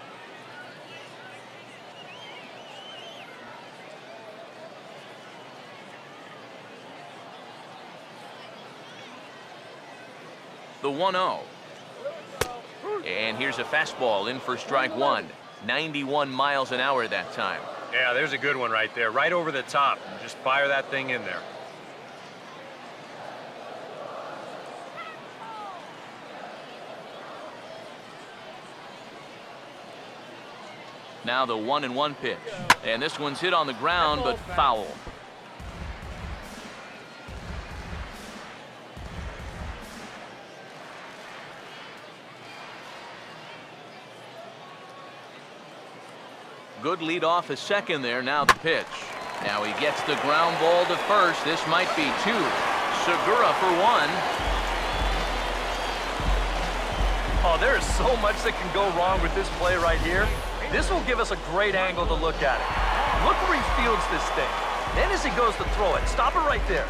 The 1-0. And here's a fastball in for strike 1. 91 miles an hour that time. Yeah, there's a good one right there, right over the top. Just fire that thing in there. Now the 1-1 pitch. And this one's hit on the ground, but foul. Good lead off his second there. Now the pitch. Now he gets the ground ball to first. This might be 2. Segura for 1. Oh, there is so much that can go wrong with this play right here. This will give us a great angle to look at it. Look where he fields this thing. Then as he goes to throw it, stop it right there.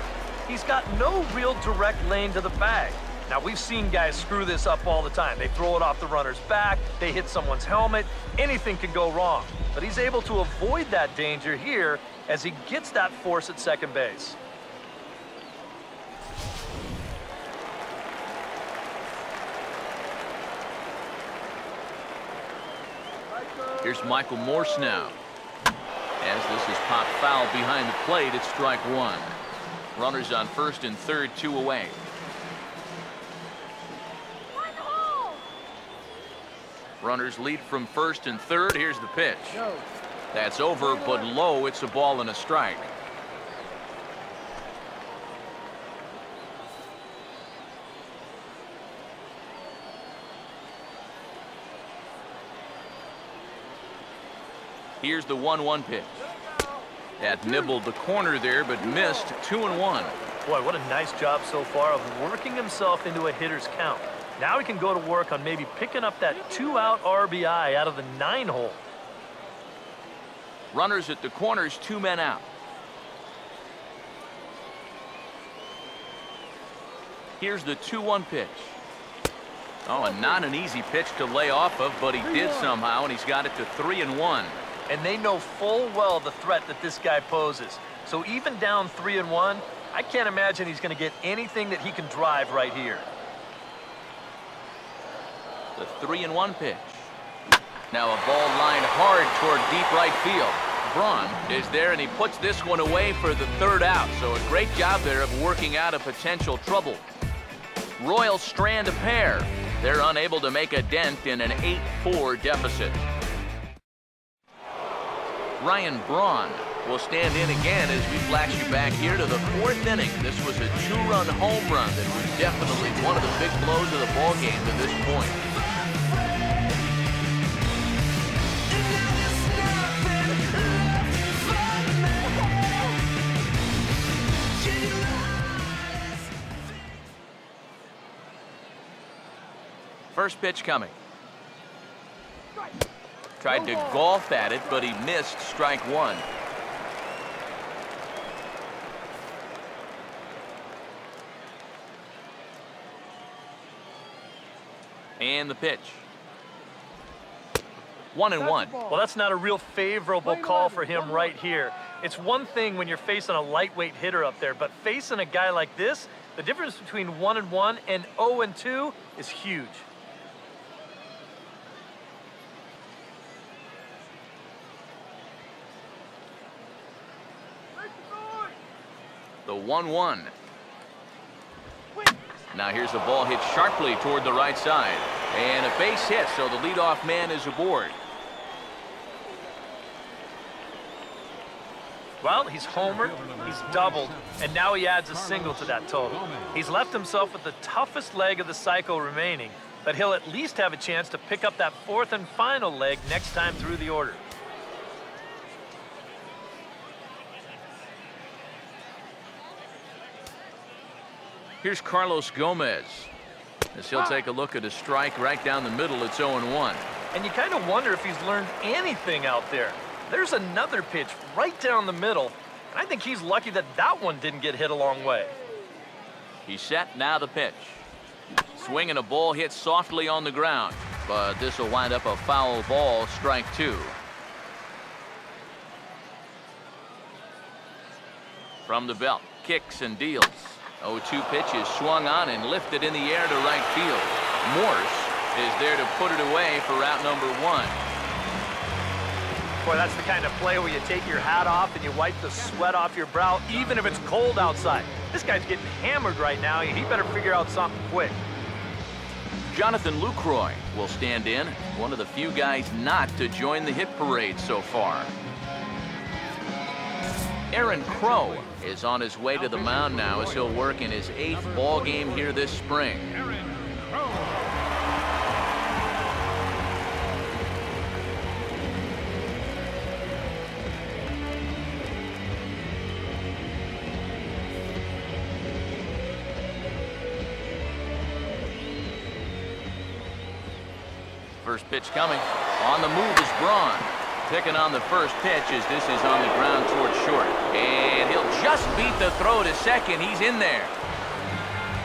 He's got no real direct lane to the bag. Now, we've seen guys screw this up all the time. They throw it off the runner's back, they hit someone's helmet, anything can go wrong. But he's able to avoid that danger here as he gets that force at second base. Here's Michael Morse now. As this is popped foul behind the plate, it's strike one. Runners on first and third, 2 away. Runners lead from first and third. Here's the pitch. That's over, but low. It's a ball and a strike. Here's the 1-1 pitch. That nibbled the corner there, but missed. 2-1. Boy, what a nice job so far of working himself into a hitter's count. Now he can go to work on maybe picking up that 2-out RBI out of the 9-hole. Runners at the corners, 2 men out. Here's the 2-1 pitch. Oh, and not an easy pitch to lay off of, but he did somehow, and he's got it to 3-1. And they know full well the threat that this guy poses. So even down 3-1, I can't imagine he's going to get anything that he can drive right here. The 3-1 pitch. Now a ball lined hard toward deep right field. Braun is there, and he puts this one away for the 3rd out. So a great job there of working out a potential trouble. Royals strand a pair. They're unable to make a dent in an 8-4 deficit. Ryan Braun will stand in again as we flash you back here to the 4th inning. This was a 2-run home run that was definitely one of the big blows of the ball game to this point. First pitch coming. Tried to golf at it, but he missed. Strike one. And the pitch. 1-1. Well, that's not a real favorable call for him right here. It's one thing when you're facing a lightweight hitter up there, but facing a guy like this, the difference between 1-1 and 0-2 is huge. The 1-1. Now here's the ball hit sharply toward the right side. And a base hit, so the leadoff man is aboard. Well, he's homered, he's doubled, and now he adds a single to that total. He's left himself with the toughest leg of the cycle remaining, but he'll at least have a chance to pick up that 4th and final leg next time through the order. Here's Carlos Gomez as he'll take a look at a strike right down the middle. It's 0-1. And you kind of wonder if he's learned anything out there. There's another pitch right down the middle, and I think he's lucky that that one didn't get hit a long way. He's set. Now the pitch. Swinging a ball hit softly on the ground, but this will wind up a foul ball. Strike two. From the belt, kicks and deals. 0-2 pitch is swung on and lifted in the air to right field. Morse is there to put it away for out number 1. Boy, that's the kind of play where you take your hat off and you wipe the sweat off your brow, even if it's cold outside. This guy's getting hammered right now. He better figure out something quick. Jonathan Lucroy will stand in, one of the few guys not to join the hit parade so far. Aaron Crow is on his way to the mound now as he'll work in his 8th ball game here this spring. First pitch coming. On the move is Braun. Picking on the first pitch as this is on the ground towards short. And he'll just beat the throw to second. He's in there.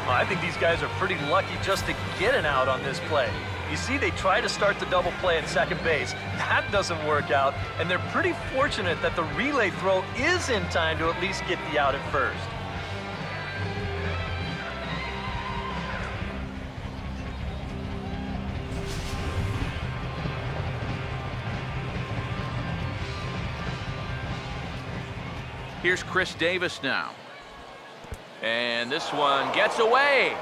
Well, I think these guys are pretty lucky just to get an out on this play. You see, they try to start the double play at second base. That doesn't work out, and they're pretty fortunate that the relay throw is in time to at least get the out at first. Here's Chris Davis now. And this one gets away.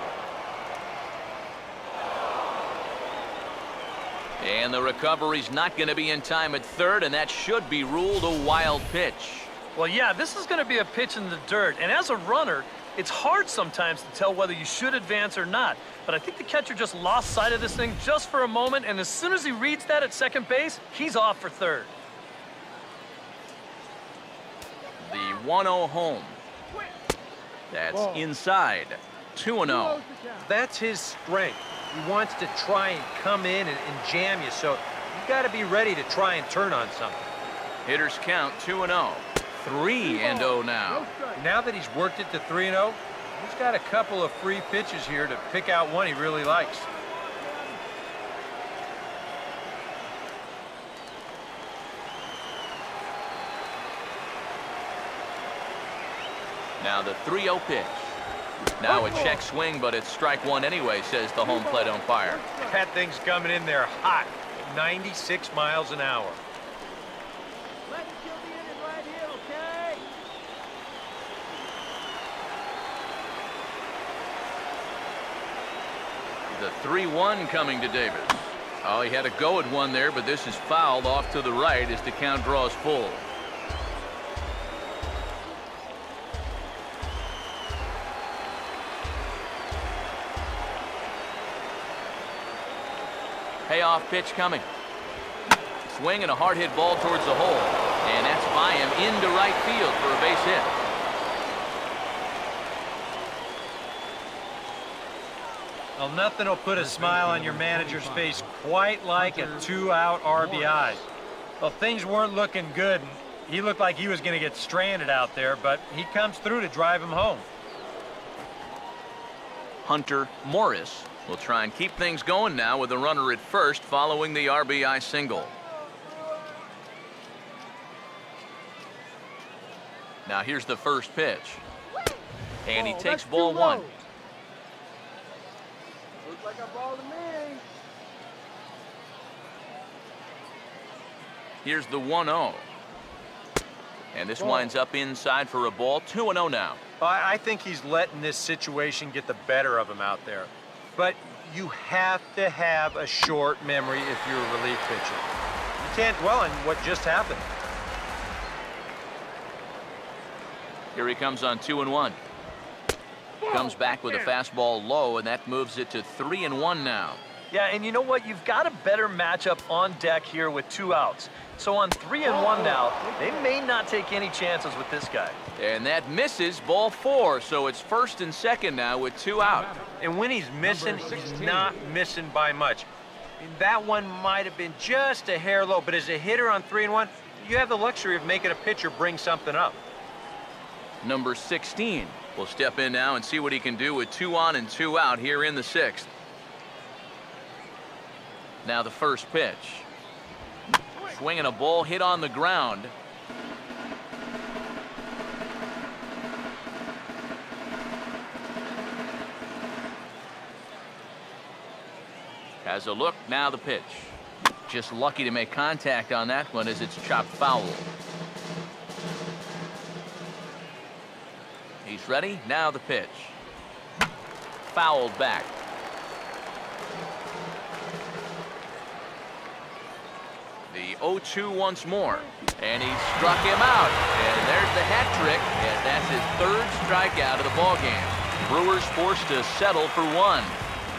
And the recovery's not going to be in time at third, and that should be ruled a wild pitch. Well, yeah, this is going to be a pitch in the dirt, and as a runner, it's hard sometimes to tell whether you should advance or not. But I think the catcher just lost sight of this thing just for a moment, and as soon as he reads that at second base, he's off for third. The 1-0 home. That's inside. 2-0. That's his strength. He wants to try and come in and jam you, so you got to be ready to try and turn on something. Hitters count 2-0. 3-0 now. Now that he's worked it to 3-0, he's got a couple of free pitches here to pick out one he really likes. Now the 3-0 pitch. Now a check swing, but it's strike one anyway, says the home plate umpire. That thing's coming in there hot, 96 miles an hour. Let it kill the inning right here, okay? The 3-1 coming to Davis. Oh, he had a go at one there, but this is fouled off to the right as the count draws full. Payoff pitch coming. Swing and a hard hit ball towards the hole. And that's by him into right field for a base hit. Well, nothing will put a smile on your manager's face quite like a 2-out RBI. Well, things weren't looking good. He looked like he was going to get stranded out there, but he comes through to drive him home. Hunter Morris will try and keep things going now with a runner at first following the RBI single. Now here's the first pitch. And he takes ball one. Looks like a ball to me. Here's the 1-0. And this winds up inside for a ball. 2-0 now. I think he's letting this situation get the better of him out there. But you have to have a short memory if you're a relief pitcher. You can't dwell on what just happened. Here he comes on 2-1. Comes back with a fastball low, and that moves it to 3-1 now. Yeah, and you know what? You've got a better matchup on deck here with 2 outs. So on 3-1 now, they may not take any chances with this guy. And that misses, ball 4, so it's first and second now with 2 out. And when he's missing, he's not missing by much. That one might have been just a hair low, but as a hitter on 3-1, you have the luxury of making a pitcher bring something up. Number 16 will step in now and see what he can do with 2 on and 2 out here in the 6th. Now the first pitch. Swinging a ball hit on the ground. Has a look, now the pitch. Just lucky to make contact on that one as it's chopped foul. He's ready, now the pitch. Fouled back. The 0-2 once more. And he struck him out. And there's the hat trick. And that's his 3rd strikeout of the ballgame. Brewers forced to settle for 1.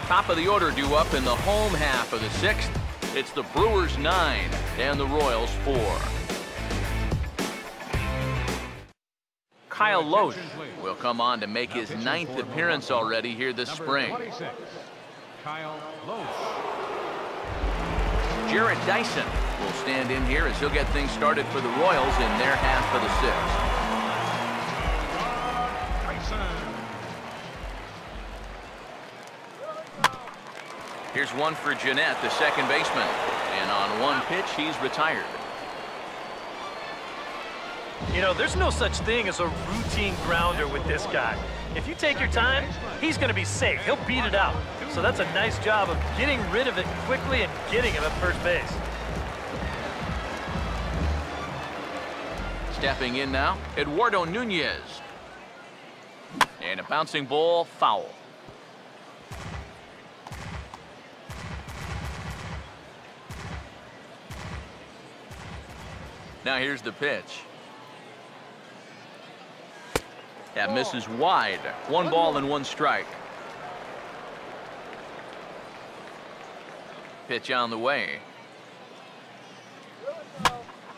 Top of the order due up in the home half of the 6th. It's the Brewers 9 and the Royals 4. Kyle Loesch will come on to make his 9th appearance already here this spring. Kyle Loesch. Jarrett Dyson will stand in here as he'll get things started for the Royals in their half of the sixth. Here's one for Gennett, the second baseman. And on one pitch, he's retired. You know, there's no such thing as a routine grounder with this guy. If you take your time, he's going to be safe. He'll beat it out. So that's a nice job of getting rid of it quickly and getting him at first base. Stepping in now, Eduardo Nunez. And a bouncing ball, foul. Now here's the pitch. That misses wide. 1 ball and 1 strike. Pitch on the way.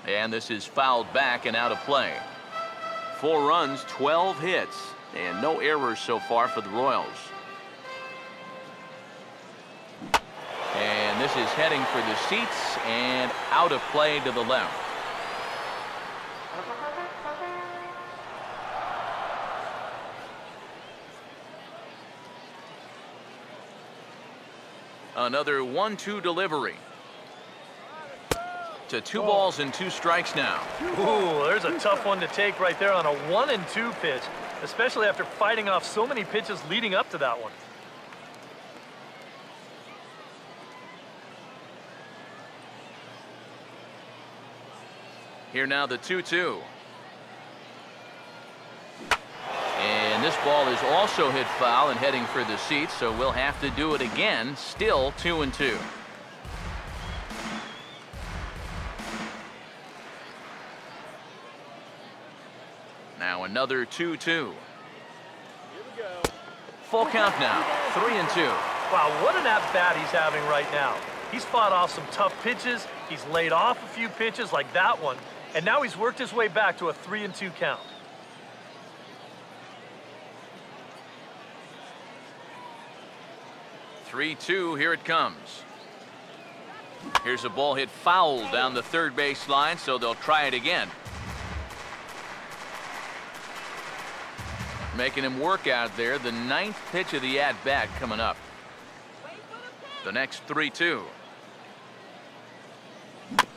And this is fouled back and out of play. 4 runs, 12 hits, and no errors so far for the Royals. And this is heading for the seats and out of play to the left. Another 1-2 delivery. To 2 balls and 2 strikes now. Ooh, there's a tough one to take right there on a 1-2 pitch, especially after fighting off so many pitches leading up to that one. Here now the 2-2. And this ball is also hit foul and heading for the seats, so we'll have to do it again. Still 2-2. Now another 2-2. Full count now, 3-2. Wow, what an at-bat he's having right now. He's fought off some tough pitches. He's laid off a few pitches like that one. And now he's worked his way back to a 3-2 count. Here it comes. Here's a ball hit foul down the third base line, so they'll try it again. Making him work out there. The 9th pitch of the at-bat coming up. The next 3-2.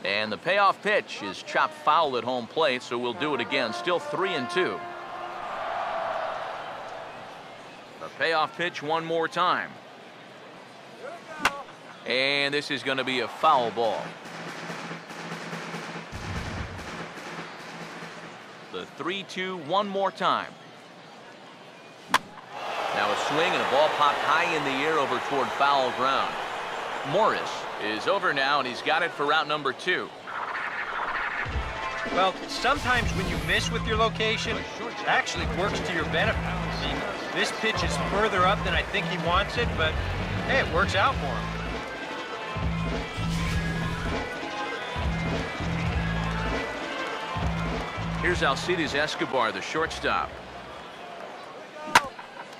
And the payoff pitch is chopped foul at home plate, so we'll do it again. Still 3-2. The payoff pitch one more time. And this is going to be a foul ball. The 3-2 one more time. Now a swing and a ball popped high in the air over toward foul ground. Morris is over now, and he's got it for route number 2. Well, sometimes when you miss with your location, it actually works to your benefit. I mean, this pitch is further up than I think he wants it, but hey, it works out for him. Here's Alcides Escobar, the shortstop,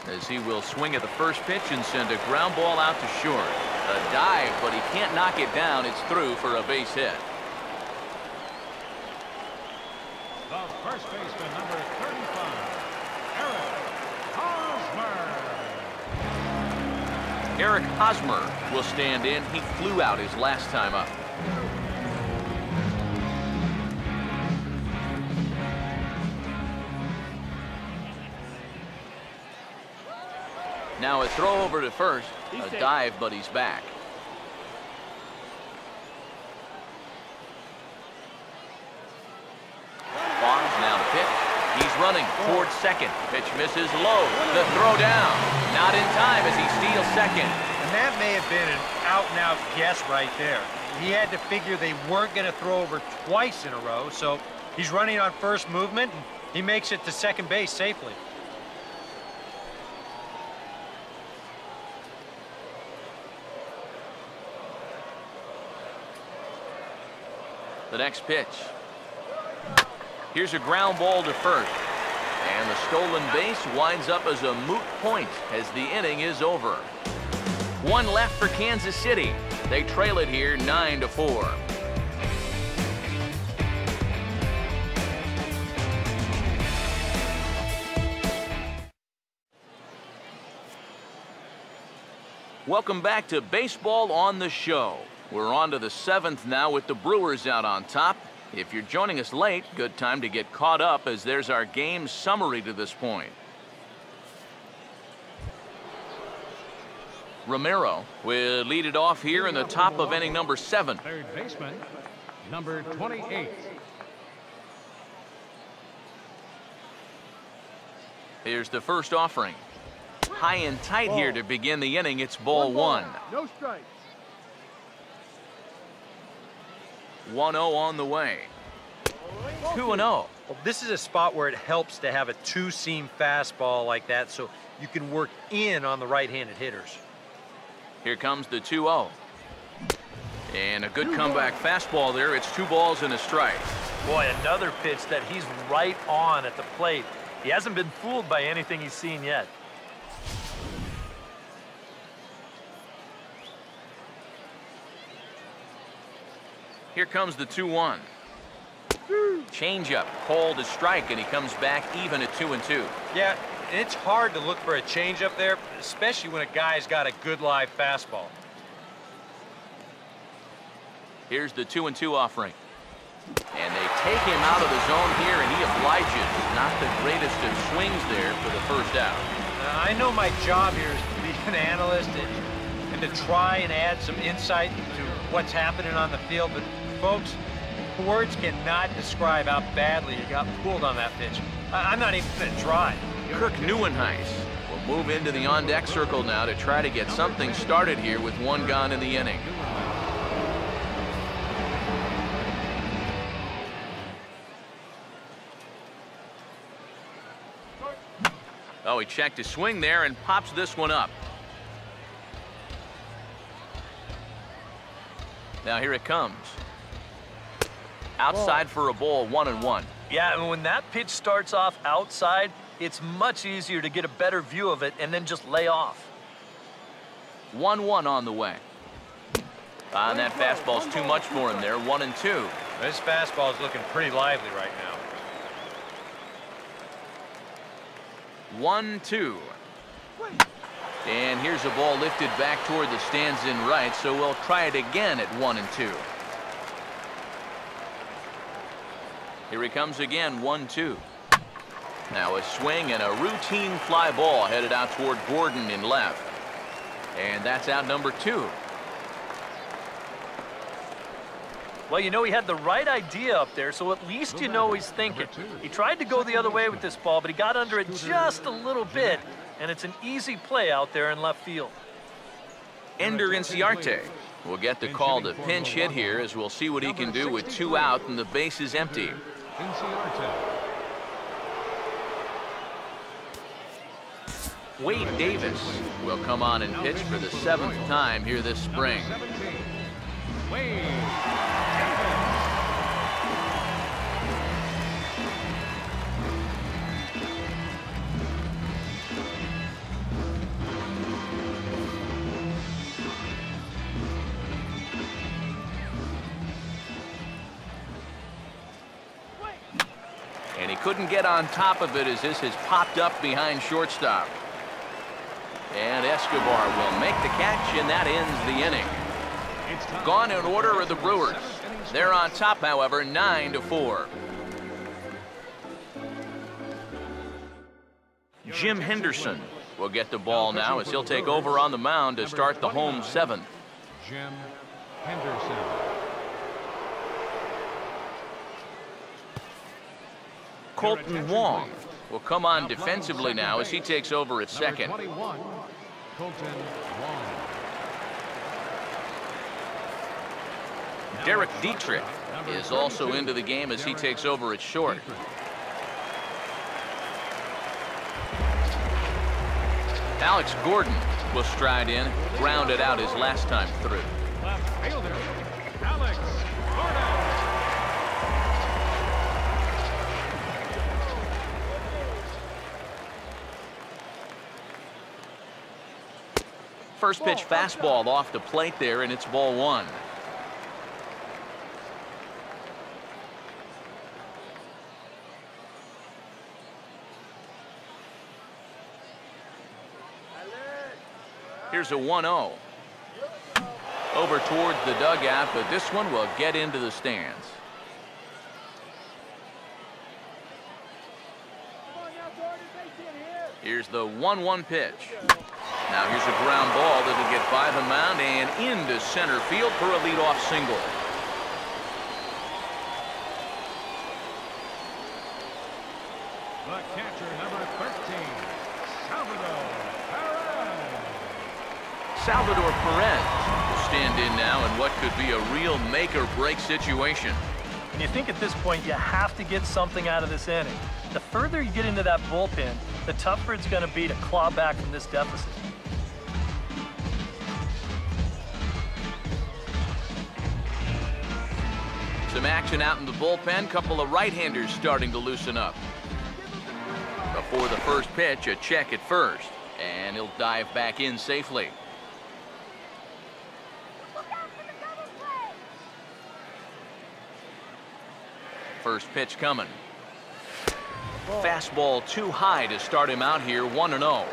as he will swing at the first pitch and send a ground ball out to short. A dive, but he can't knock it down. It's through for a base hit. The first baseman, number 35, Eric Hosmer will stand in. He flew out his last time up. Now a throw over to first. A dive, but he's back. Barnes now to pitch. He's running towards second. Pitch misses low. The throw down. Not in time as he steals second. And that may have been an out-and-out guess right there. He had to figure they weren't going to throw over twice in a row, so he's running on first movement, and he makes it to second base safely. The next pitch. Here's a ground ball to first. And the stolen base winds up as a moot point as the inning is over. 1 left for Kansas City. They trail it here 9-4. Welcome back to Baseball on the Show. We're on to the 7th now with the Brewers out on top. If you're joining us late, good time to get caught up as there's our game summary to this point. Romero will lead it off here in the top of inning number 7. Third baseman, number 28. Here's the first offering. High and tight here to begin the inning. It's ball 1. No strikes. 1-0 on the way. 2-0. Well, this is a spot where it helps to have a two-seam fastball like that so you can work in on the right-handed hitters. Here comes the 2-0. And a good comeback fastball there. It's 2 balls and a strike. Boy, another pitch that he's right on at the plate. He hasn't been fooled by anything he's seen yet. Here comes the 2-1. Changeup, called a strike, and he comes back even at 2-2. Yeah, and it's hard to look for a changeup there, especially when a guy's got a good live fastball. Here's the 2-2 offering. And they take him out of the zone here, and he obliges. Not the greatest of swings there for the first out. I know my job here is to be an analyst and to try and add some insight to what's happening on the field, but folks, words cannot describe how badly you got pulled on that pitch. I'm not even going to try. Kirk Neuenhuis will move into the on-deck circle now to try to get something started here with 1 gone in the inning. Oh, he checked his swing there and pops this one up. Now here it comes. Outside for a ball, 1-1. Yeah, and when that pitch starts off outside, it's much easier to get a better view of it and then just lay off. 1-1 on the way. And that fastball's too much for him there, 1-2. This fastball is looking pretty lively right now. 1-2. And here's a ball lifted back toward the stands in right, so we'll try it again at 1-2. Here he comes again, 1-2. Now a swing and a routine fly ball headed out toward Bolden in left. And that's out number 2. Well, you know, he had the right idea up there, so at least you know he's thinking. He tried to go the other way with this ball, but he got under it just a little bit, and it's an easy play out there in left field. Ender Inciarte will get the call to pinch hit here, as we'll see what he can do with 2 out and the base is empty. Wade Davis will come on and pitch for the 7th time here this spring. And he couldn't get on top of it as this has popped up behind shortstop. And Escobar will make the catch, and that ends the inning. Gone in order are the Brewers. They're on top, however, 9-4. Jim Henderson will get the ball now as he'll take over on the mound to start the home 7th. Jim Henderson. Colton Wong will come on defensively now as he takes over at second. 21, Colton Wong. Derek Dietrich is also into the game as he takes over at short. Alex Gordon will stride in, grounded out his last time through. Left fielder, Alex Gordon. First pitch fastball off the plate there, and it's ball one. Here's a 1-0. Over towards the dugout, but this one will get into the stands. Here's the 1-1 pitch. Now here's a ground ball that'll get by the mound and into center field for a leadoff single. The catcher, number 13, Salvador Perez will stand in now in what could be a real make-or-break situation. And you think at this point you have to get something out of this inning. The further you get into that bullpen, the tougher it's going to be to claw back from this deficit. Some action out in the bullpen. Couple of right-handers starting to loosen up. Before the first pitch, a check at first. And he'll dive back in safely. First pitch coming. Fastball too high to start him out here, 1-0.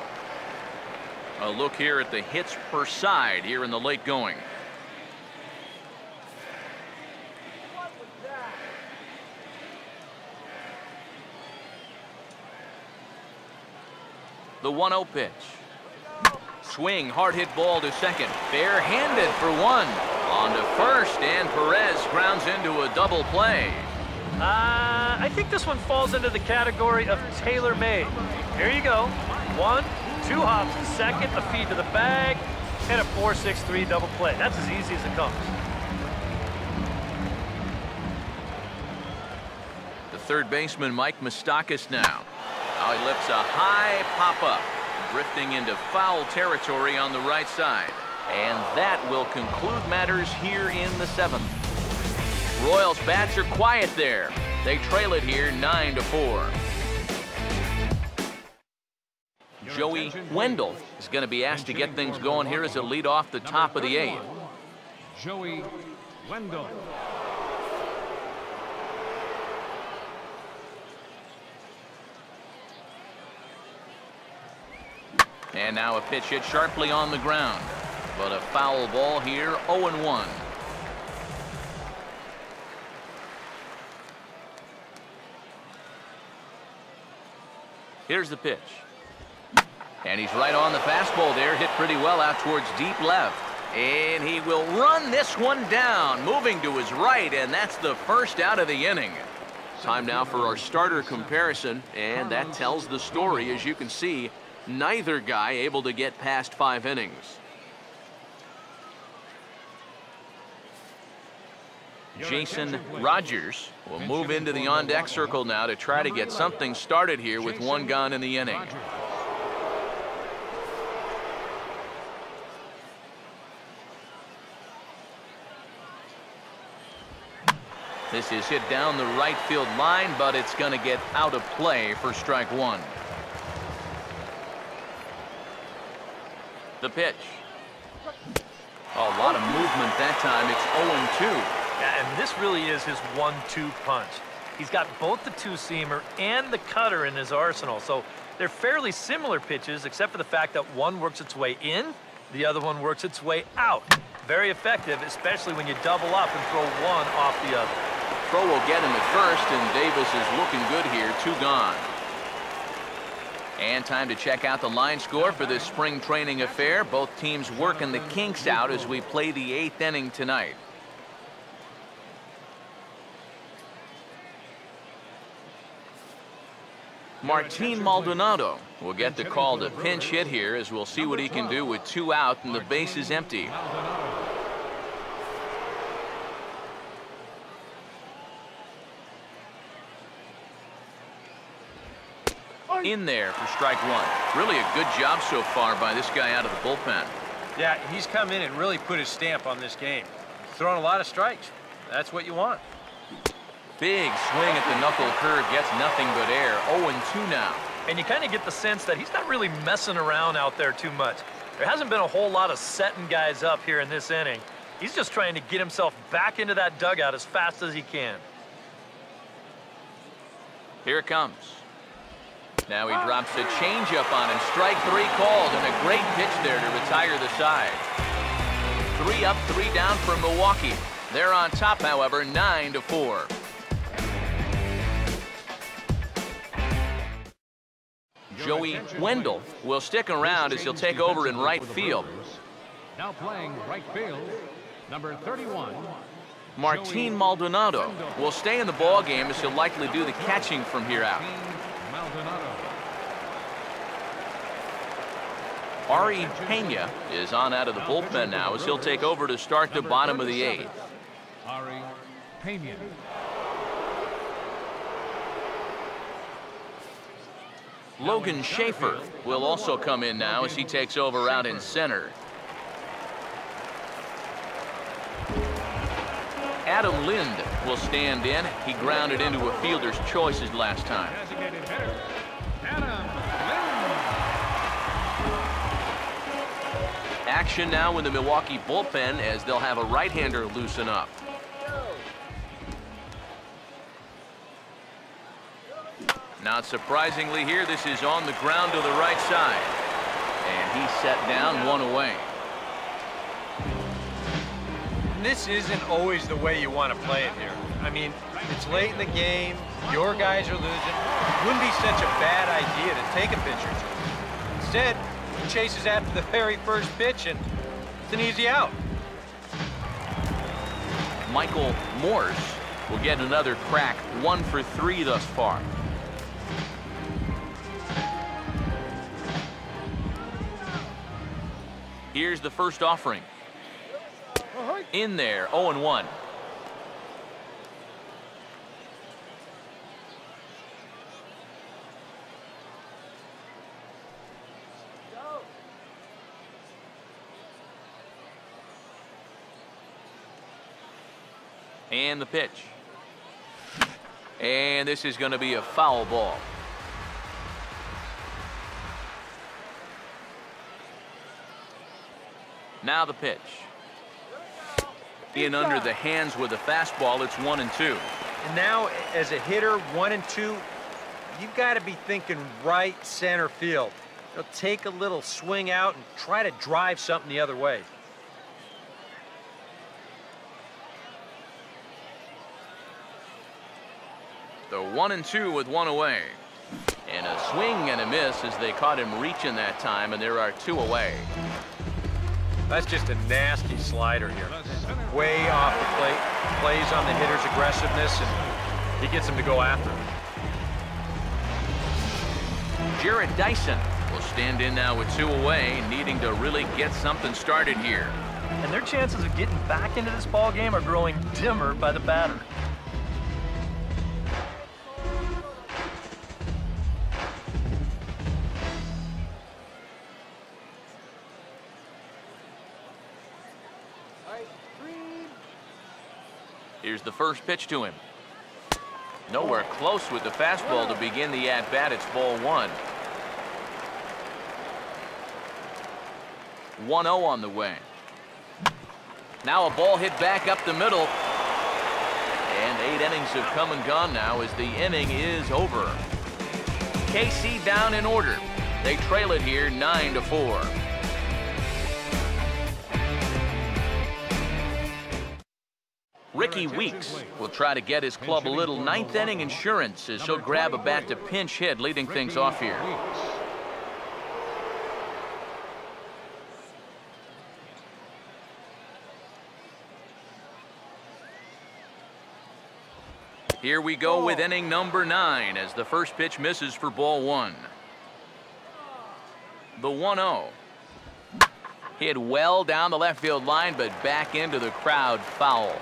A look here at the hits per side here in the late going. The 1-0 pitch. Swing, hard hit ball to second. Bare-handed for one. On to first, and Perez grounds into a double play. I think this one falls into the category of tailor-made. Here you go. 1, 2 hops to second, a feed to the bag, and a 4-6-3 double play. That's as easy as it comes. The third baseman, Mike Moustakas now. Now he lifts a high pop-up, drifting into foul territory on the right side. And that will conclude matters here in the 7th. Royals bats are quiet there. They trail it here 9-4. Joey Wendell is going to be asked to get things going here as a lead off the top of the 8th. Joey Wendell. And now a pitch hit sharply on the ground. But a foul ball here, 0-1. Here's the pitch. And he's right on the fastball there, hit pretty well out towards deep left. And he will run this one down, moving to his right, and that's the first out of the inning. Time now for our starter comparison, and that tells the story. As you can see, neither guy able to get past 5 innings. Jason Rogers will move into the on-deck circle now to try to get something started here with 1 gone in the inning. This is hit down the right field line, but it's going to get out of play for strike 1. The pitch. A lot of movement that time. It's 0-2. Yeah, and this really is his 1-2 punch. He's got both the two-seamer and the cutter in his arsenal, so they're fairly similar pitches, except for the fact that one works its way in, the other one works its way out. Very effective, especially when you double up and throw one off the other. Throw will get him at first, and Davis is looking good here. 2 gone. And time to check out the line score for this spring training affair. Both teams working the kinks out as we play the 8th inning tonight. Martin Maldonado will get the call to pinch hit here, as we'll see what he can do with 2 out and the base is empty. In there for strike 1. Really a good job so far by this guy out of the bullpen. Yeah, he's come in and really put his stamp on this game. Throwing a lot of strikes. That's what you want. Big swing at the knuckle curve, gets nothing but air. 0-2 now. And you kind of get the sense that he's not really messing around out there too much. There hasn't been a whole lot of setting guys up here in this inning. He's just trying to get himself back into that dugout as fast as he can. Here it comes. Now he drops a changeup on him. Strike 3 called, and a great pitch there to retire the side. 3 up, 3 down for Milwaukee. They're on top, however, 9-4. Joey Wendell will stick around as he'll take over in right field. Now playing right field, number 31. Martin Maldonado will stay in the ball game as he'll likely do the catching from here out. Maldonado. Ari Pena is on out of the bullpen now as he'll take over to start the bottom of the 8th. Ari Pena. Logan Schaefer will also come in now as he takes over out in center. Adam Lind will stand in. He grounded into a fielder's choices last time. Designated hitter, Adam Lind. Action now in the Milwaukee bullpen as they'll have a right-hander loosen up. Not surprisingly here, this is on the ground to the right side. And he's set down, 1 away. This isn't always the way you want to play it here. I mean, it's late in the game, your guys are losing. It wouldn't be such a bad idea to take a pitch or two. Instead, he chases after the very first pitch, and it's an easy out. Michael Morse will get another crack, 1 for 3 thus far. Here's the first offering. In there, 0-1. And the pitch. And this is going to be a foul ball. Now the pitch. In under the hands with a fastball, it's 1-2. And now, as a hitter, 1 and 2, you've got to be thinking right center field. You'll take a little swing out and try to drive something the other way. The 1-2 with 1 away. And a swing and a miss as they caught him reaching that time, and there are 2 away. That's just a nasty slider here. Way off the plate. Plays on the hitter's aggressiveness, and he gets him to go after him. Jared Dyson will stand in now with 2 away, needing to really get something started here. And their chances of getting back into this ball game are growing dimmer by the batter. Here's the first pitch to him. Nowhere close with the fastball to begin the at-bat. It's ball 1. 1-0 on the way. Now a ball hit back up the middle. And 8 innings have come and gone now as the inning is over. KC down in order. They trail it here 9-4. Ricky Weeks will try to get his club a little 9th inning insurance as he'll grab a bat to pinch hit, leading things off here. Here we go with inning number 9 as the first pitch misses for ball 1. The 1-0. Hit well down the left field line, but back into the crowd, foul.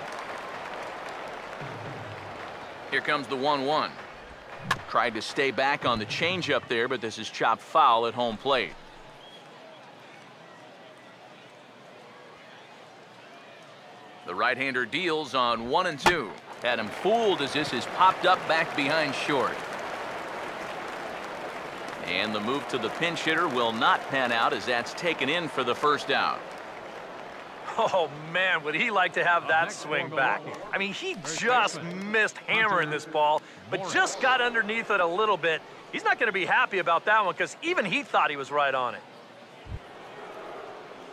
Here comes the 1-1. Tried to stay back on the changeup there, but this is chopped foul at home plate. The right-hander deals on 1-2. Had him fooled as this is popped up back behind short. And the move to the pinch hitter will not pan out as that's taken in for the first out. Oh, man, would he like to have that swing back. I mean, he just missed hammering this ball, but just got underneath it a little bit. He's not going to be happy about that one because even he thought he was right on it.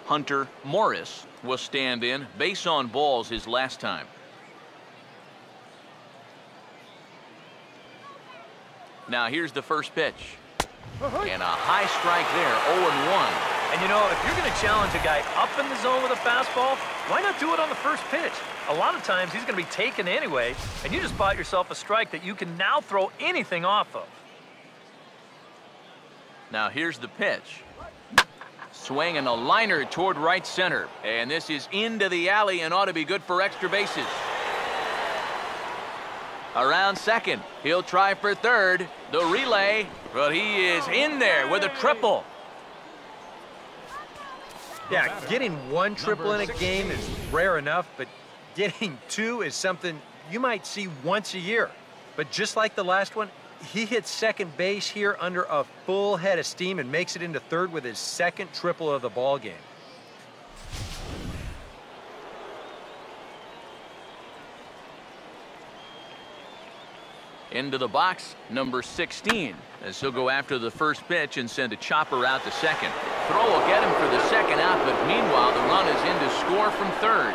Hunter Morris will stand in. Base on balls his last time. Now here's the first pitch. And a high strike there, 0-1. And you know, if you're going to challenge a guy up in the zone with a fastball, why not do it on the first pitch? A lot of times he's going to be taken anyway, and you just bought yourself a strike that you can now throw anything off of. Now here's the pitch. Swinging a liner toward right center. And this is into the alley and ought to be good for extra bases. Around second. He'll try for third. The relay. But he is in there with a triple. Yeah, getting one triple in a game is rare enough, but getting two is something you might see once a year. But just like the last one, he hits second base here under a full head of steam and makes it into third with his second triple of the ball game. Into the box, number 16, as he'll go after the first pitch and send a chopper out to second. Throw will get him for the second out, but meanwhile the run is in to score from third.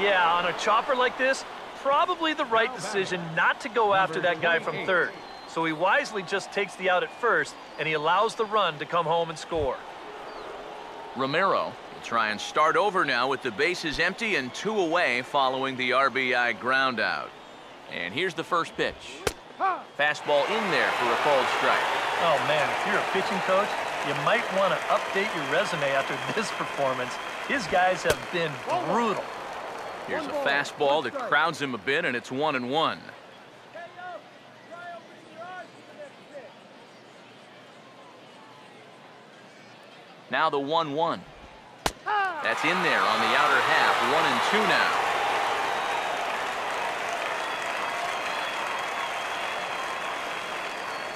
Yeah, on a chopper like this, probably the right decision not to go after that guy from third. So he wisely just takes the out at first, and he allows the run to come home and score. Romero will try and start over now with the bases empty and 2 away following the RBI ground out. And here's the first pitch. Fastball in there for a called strike. Oh, man, if you're a pitching coach, you might want to update your resume after this performance. His guys have been brutal. Here's a fastball that crowds him a bit, and it's 1-1. Now the 1-1. That's in there on the outer half. 1-2 now.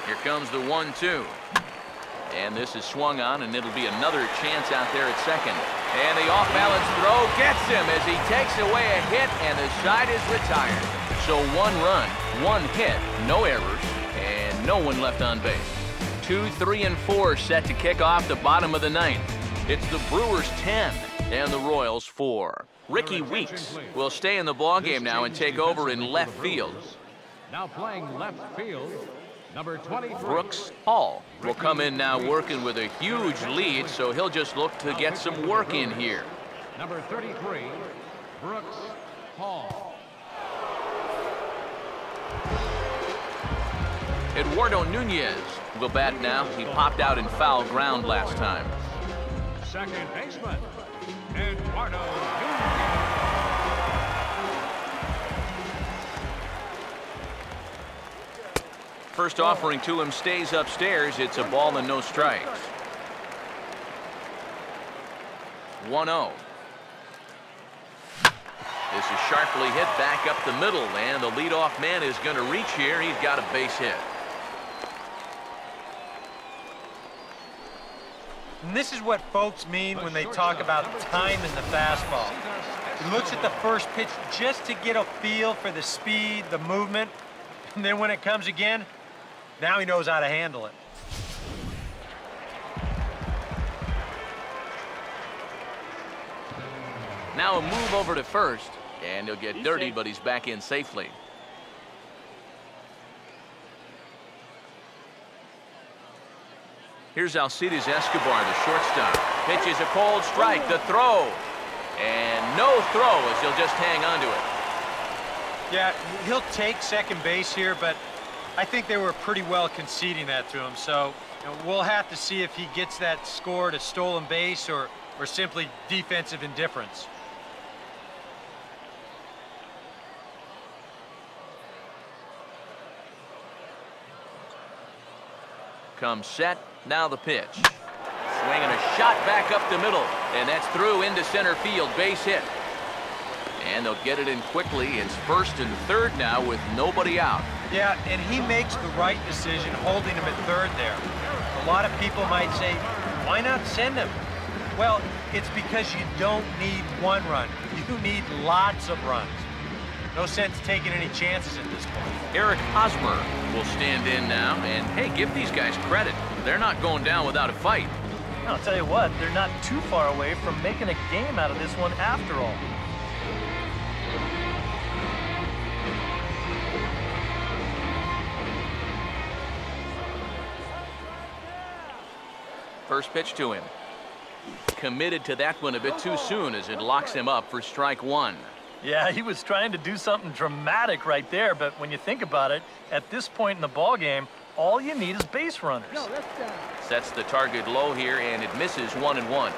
Here comes the 1-2. And this is swung on, and it'll be another chance out there at second. And the off-balance throw gets him as he takes away a hit, and the side is retired. So 1 run, 1 hit, no errors, and no one left on base. 2, 3, and 4 set to kick off the bottom of the 9th. It's the Brewers 10 and the Royals 4. Ricky Weeks will stay in the ballgame now and take over in left field. Now playing left field, number 23. Brooks Hall will come in now working with a huge lead, so he'll just look to get some work in here. Number 33, Brooks Hall. Eduardo Nunez will bat now. He popped out in foul ground last time. Second baseman, Eduardo Nunez. First offering to him stays upstairs. It's a ball and no strikes. 1-0. This is sharply hit back up the middle, and the leadoff man is going to reach here. He's got a base hit. And this is what folks mean when they talk about timing the fastball. He looks at the first pitch just to get a feel for the speed, the movement, and then when it comes again, now he knows how to handle it. Now a move over to first, and he'll get dirty, but he's back in safely. Here's Alcides Escobar, the shortstop. Pitches a cold strike, the throw. And no throw as he'll just hang on to it. Yeah, he'll take second base here, but I think they were pretty well conceding that to him. So we'll have to see if he gets that score to stolen base or simply defensive indifference. Comes set, now the pitch. Swinging a shot back up the middle, and that's through into center field, base hit. And they'll get it in quickly. It's first and third now with nobody out. Yeah, and he makes the right decision holding him at third there. A lot of people might say, why not send him? Well, it's because you don't need one run. You need lots of runs. No sense taking any chances at this point. Eric Hosmer will stand in now, and hey, give these guys credit. They're not going down without a fight. I'll tell you what, they're not too far away from making a game out of this one after all. First pitch to him. Committed to that one a bit too soon as it locks him up for strike one. Yeah, he was trying to do something dramatic right there, but when you think about it, at this point in the ball game, all you need is base runners. No, that's down. Sets the target low here, and it misses 1-1.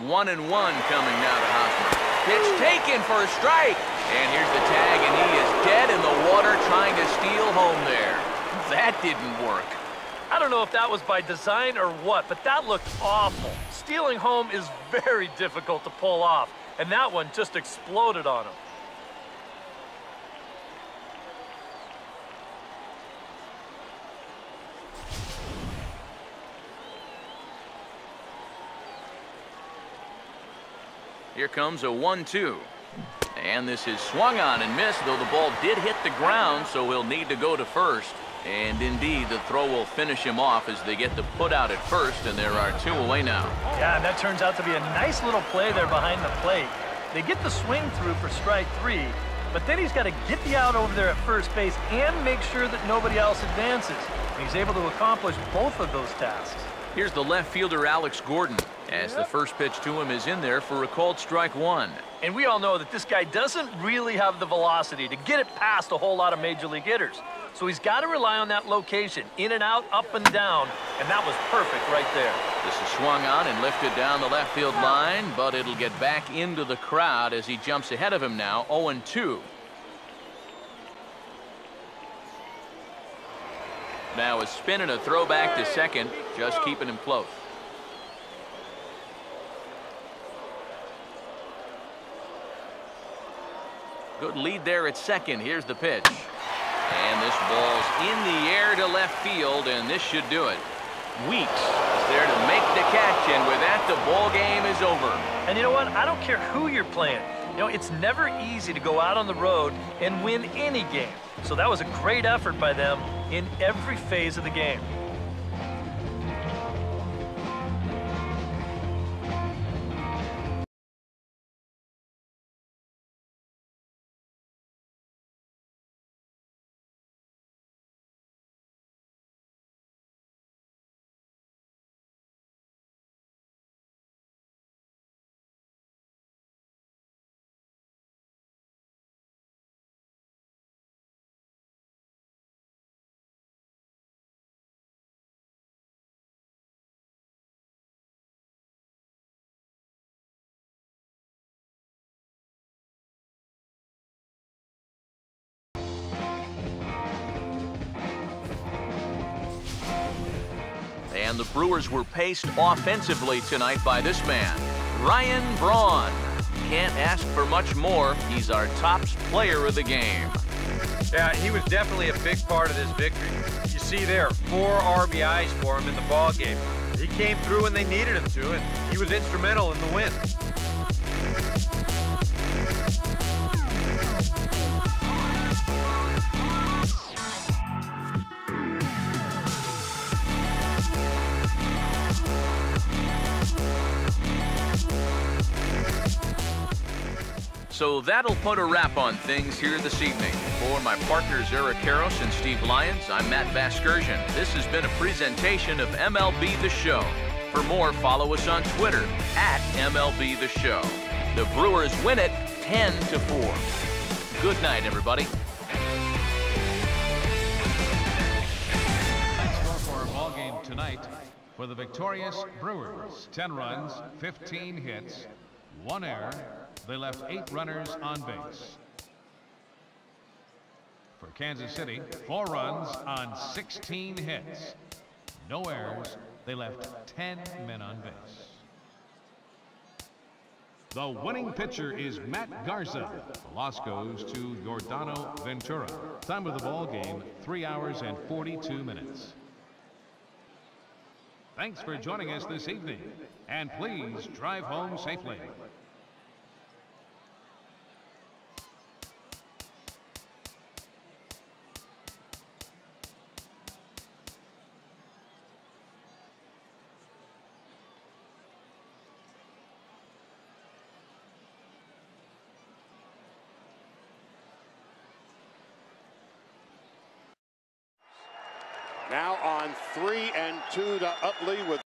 One and one coming now to Hosmer. Pitch taken for a strike. And here's the tag, and he is dead in the water trying to steal home there. That didn't work. I don't know if that was by design or what, but that looked awful. Stealing home is very difficult to pull off, and that one just exploded on him. Here comes a 1-2. And this is swung on and missed, though the ball did hit the ground, so he'll need to go to first. And indeed, the throw will finish him off as they get the put out at first, and there are two away now. Yeah, and that turns out to be a nice little play there behind the plate. They get the swing through for strike three, but then he's got to get the out over there at first base and make sure that nobody else advances. And he's able to accomplish both of those tasks. Here's the left fielder, Alex Gordon, as the first pitch to him is in there for a called strike one. And we all know that this guy doesn't really have the velocity to get it past a whole lot of major league hitters. So he's got to rely on that location, in and out, up and down, and that was perfect right there. This is swung on and lifted down the left field line, but it'll get back into the crowd as he jumps ahead of him now, 0-2. Now a spin and a throw back to second, just keeping him close. Good lead there at second. Here's the pitch. And this ball's in the air to left field, and this should do it. Weeks is there to make the catch, and with that, the ball game is over. And you know what? I don't care who you're playing. You know, it's never easy to go out on the road and win any game. So that was a great effort by them in every phase of the game. And the Brewers were paced offensively tonight by this man, Ryan Braun. Can't ask for much more. He's our top player of the game. Yeah, he was definitely a big part of this victory. You see there, 4 RBIs for him in the ball game. He came through when they needed him to, and he was instrumental in the win. So that'll put a wrap on things here this evening. For my partners Eric Karros and Steve Lyons, I'm Matt Vasgersian. This has been a presentation of MLB The Show. For more, follow us on Twitter @MLB The Show. The Brewers win it 10-4. Good night, everybody. Score for our ball game tonight for the victorious Brewers. 10 runs, 15 hits, 1 error. They left 8 runners on base. For Kansas City, 4 runs on 16 hits. No errors. They left 10 men on base. The winning pitcher is Matt Garza. The loss goes to Yordano Ventura. Time of the ball game, 3 hours and 42 minutes. Thanks for joining us this evening, and please drive home safely. Now on 3-2 to Utley with